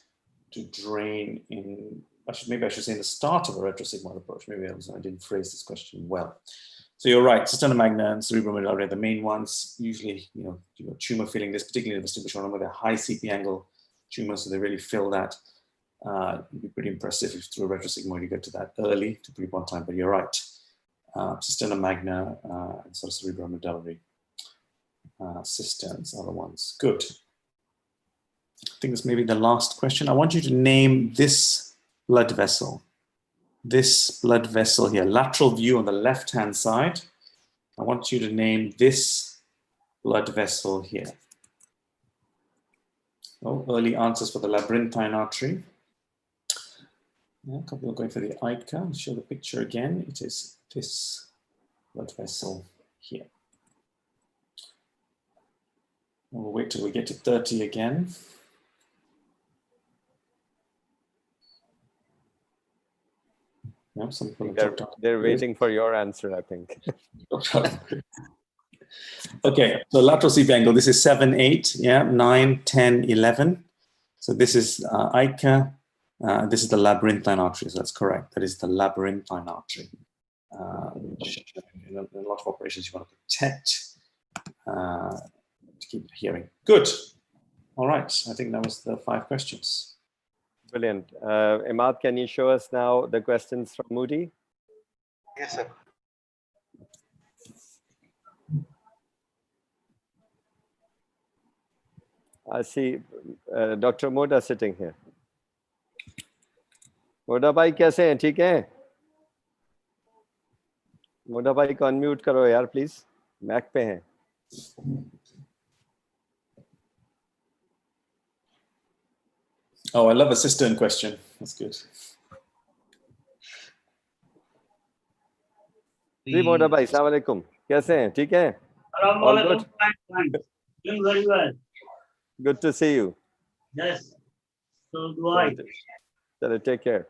to drain in? Maybe I should say in the start of a retrosigmoid approach. Maybe I didn't phrase this question well. So you're right, cisterna magna and cerebral medullary are the main ones. Usually, you know, tumor filling this, particularly in the vestibular where they're high CP angle tumors, so they really fill that. It'd be pretty impressive if through a retrosigmoid you get to that early to pre on time, but you're right. Cisterna magna and sort of cerebral medullary cisterns are the ones. Good. I think this may be the last question. I want you to name this blood vessel. This blood vessel here, lateral view on the left-hand side. I want you to name this blood vessel here. Oh, early answers for the labyrinthine artery. Yeah, a couple are going for the Ica. I'll show the picture again. It is this blood vessel here. We'll wait till we get to 30 again. Yeah, some people they're waiting for your answer, I think. Okay, so lateral CP angle, this is 7, 8, yeah, 9, 10, 11. So this is Ica, this is the labyrinthine artery, so that's correct. That is the labyrinthine artery. Which in a lot of operations you want to protect to keep hearing. Good. All right, I think that was the 5 questions. Brilliant. Imad, can you show us now the questions from Moody? Yes, sir. I see Dr. Moda sitting here. Moda bhai, kaise hain? Theek hai? Moda bhai ko unmute karo yaar, please. Mac pe hain. Oh, I love a cistern question. That's good. जी मोटा भाई, अस्सलाम वालेकुम. कैसे हैं? ठीक हैं? All good? Doing very well. Good to see you. Yes. So do I. So take care.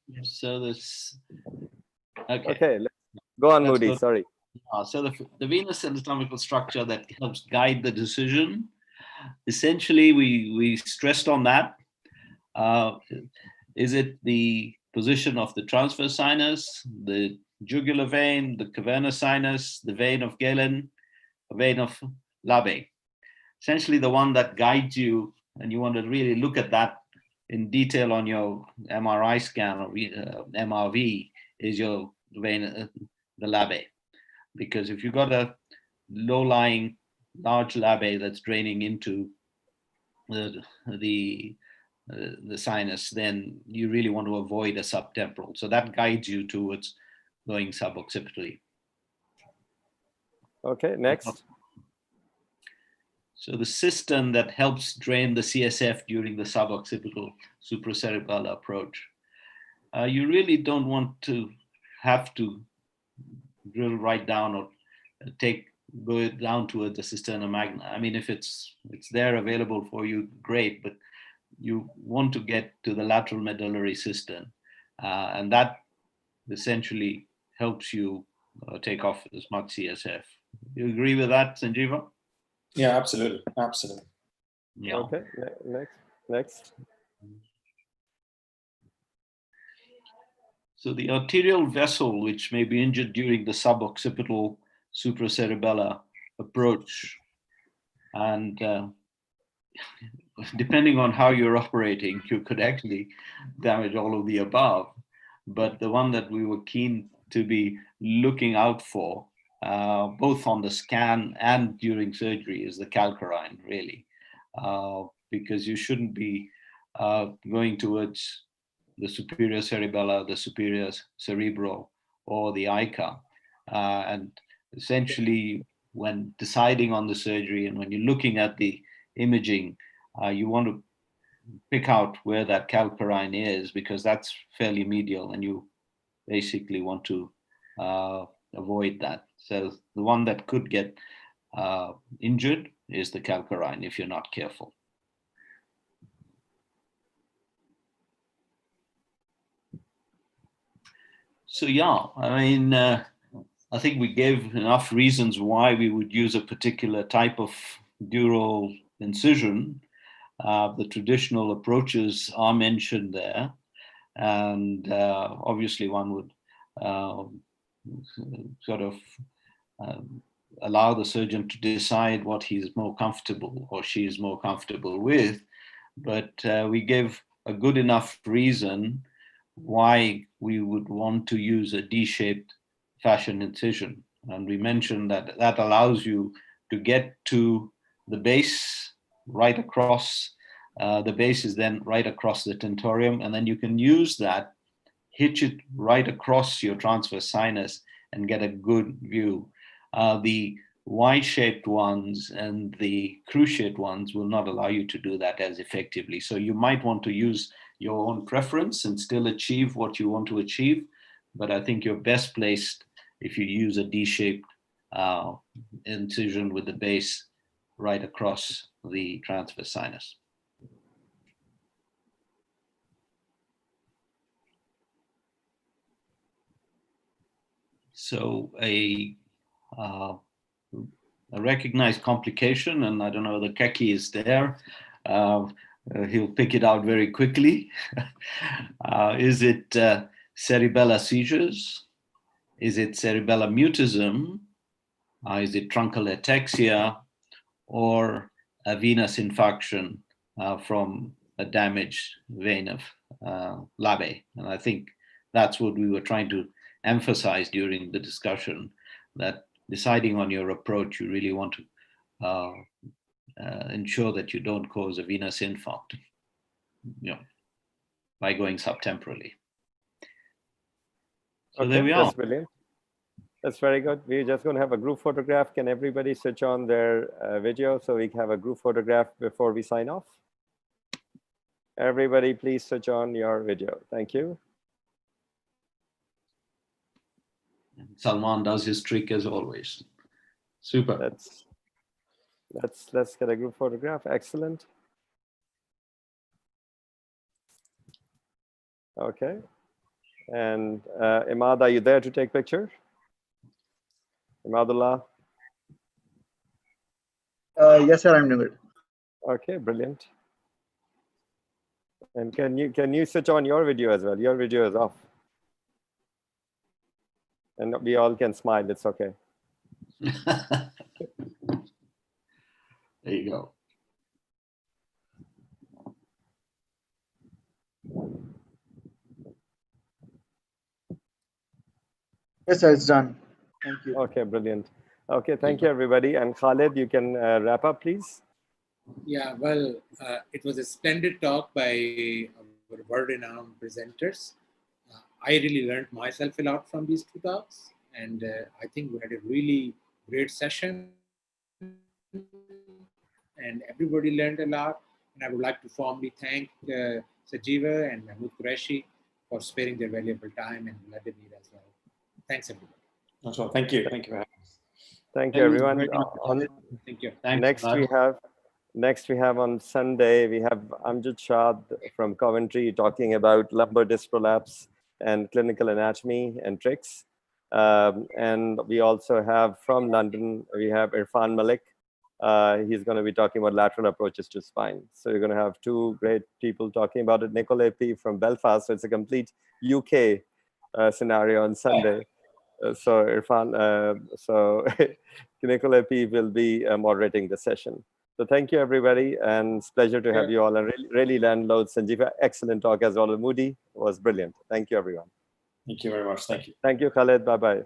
Yes, so this. Okay. Okay, go on, Let's Moody. go. Sorry. So the venous anatomical structure that helps guide the decision. Essentially, we stressed on that. Is it the position of the transverse sinus, the jugular vein, the cavernous sinus, the vein of Galen, the vein of Labe? Essentially, the one that guides you, and you want to really look at that in detail on your MRI scan or MRV is your vein, the labia. Because if you've got a low-lying large labia that's draining into the sinus, then you really want to avoid a subtemporal. So that guides you towards going suboccipitally. Okay, next. So the system that helps drain the CSF during the suboccipital supracerebellar approach. You really don't want to have to drill right down or go down towards the cisterna magna. I mean, if it's there available for you, great, but you want to get to the lateral medullary cistern, and that essentially helps you take off as much CSF. You agree with that, Sanjeeva? Yeah, absolutely, absolutely. Yeah. Okay, next. So the arterial vessel, which may be injured during the suboccipital supracerebellar approach, and depending on how you're operating, you could actually damage all of the above. But the one that we were keen to be looking out for, both on the scan and during surgery, is the calcarine, really, because you shouldn't be going towards the superior cerebellar, the superior cerebral, or the ICA. And essentially, when deciding on the surgery and when you're looking at the imaging, you want to pick out where that calcarine is, because that's fairly medial and you basically want to avoid that. So the one that could get injured is the calcarine if you're not careful. So yeah, I mean, I think we gave enough reasons why we would use a particular type of dural incision. The traditional approaches are mentioned there, and obviously one would sort of allow the surgeon to decide what he's more comfortable or she is more comfortable with, but we give a good enough reason why we would want to use a D-shaped fashion incision. And we mentioned that that allows you to get to the base right across. The base is then right across the tentorium, and then you can use that, hitch it right across your transverse sinus and get a good view. The Y-shaped ones and the cruciate ones will not allow you to do that as effectively. So you might want to use your own preference and still achieve what you want to achieve. But I think you're best placed if you use a D-shaped incision with the base right across the transverse sinus. So a recognized complication, and I don't know whether Keki is there, he'll pick it out very quickly. Is it cerebellar seizures? Is it cerebellar mutism? Is it truncal ataxia? Or a venous infarction from a damaged vein of labia? And I think that's what we were trying to emphasize during the discussion, that deciding on your approach, you really want to ensure that you don't cause a venous infarct, by going subtemporally. So okay, there we are. That's brilliant. That's very good. We're just going to have a group photograph. Can everybody switch on their video so we can have a group photograph before we sign off? Everybody, please switch on your video. Thank you. Salman does his trick as always. Super. Let's get a group photograph. Excellent. Okay. And Imad, are you there to take pictures? Imadullah? Yes, sir, I'm doing it. Okay, brilliant. And can you switch on your video as well? Your video is off. And we all can smile, it's okay. There you go. Yes, sir, it's done. Thank you. Okay, brilliant. Okay, thank you, everybody. And Khaled, you can wrap up, please. Yeah, well, it was a splendid talk by our world-renowned presenters. I really learned myself a lot from these two talks, and I think we had a really great session, and everybody learned a lot. And I would like to formally thank Sajiva and Mahmood Qureshi for sparing their valuable time, and Vladimir as well. Thanks, everybody. That's all. Thank you. Thank you. Thank you, everyone. Thank you. Thanks, Next we have on Sunday, we have Amjad Shah from Coventry talking about lumbar disc prolapse and clinical anatomy and tricks. And we also have from London, we have Irfan Malik. He's going to be talking about lateral approaches to spine. So you're going to have two great people talking about it. Nicola P. from Belfast. So it's a complete UK scenario on Sunday. So Irfan, so Nicola P. will be moderating the session. So thank you, everybody. And it's a pleasure to have you all. And really learned loads. Sanjeev, excellent talk as well. Moody was brilliant. Thank you, everyone. Thank you very much. Thank you. Thank you, Khaled. Bye-bye.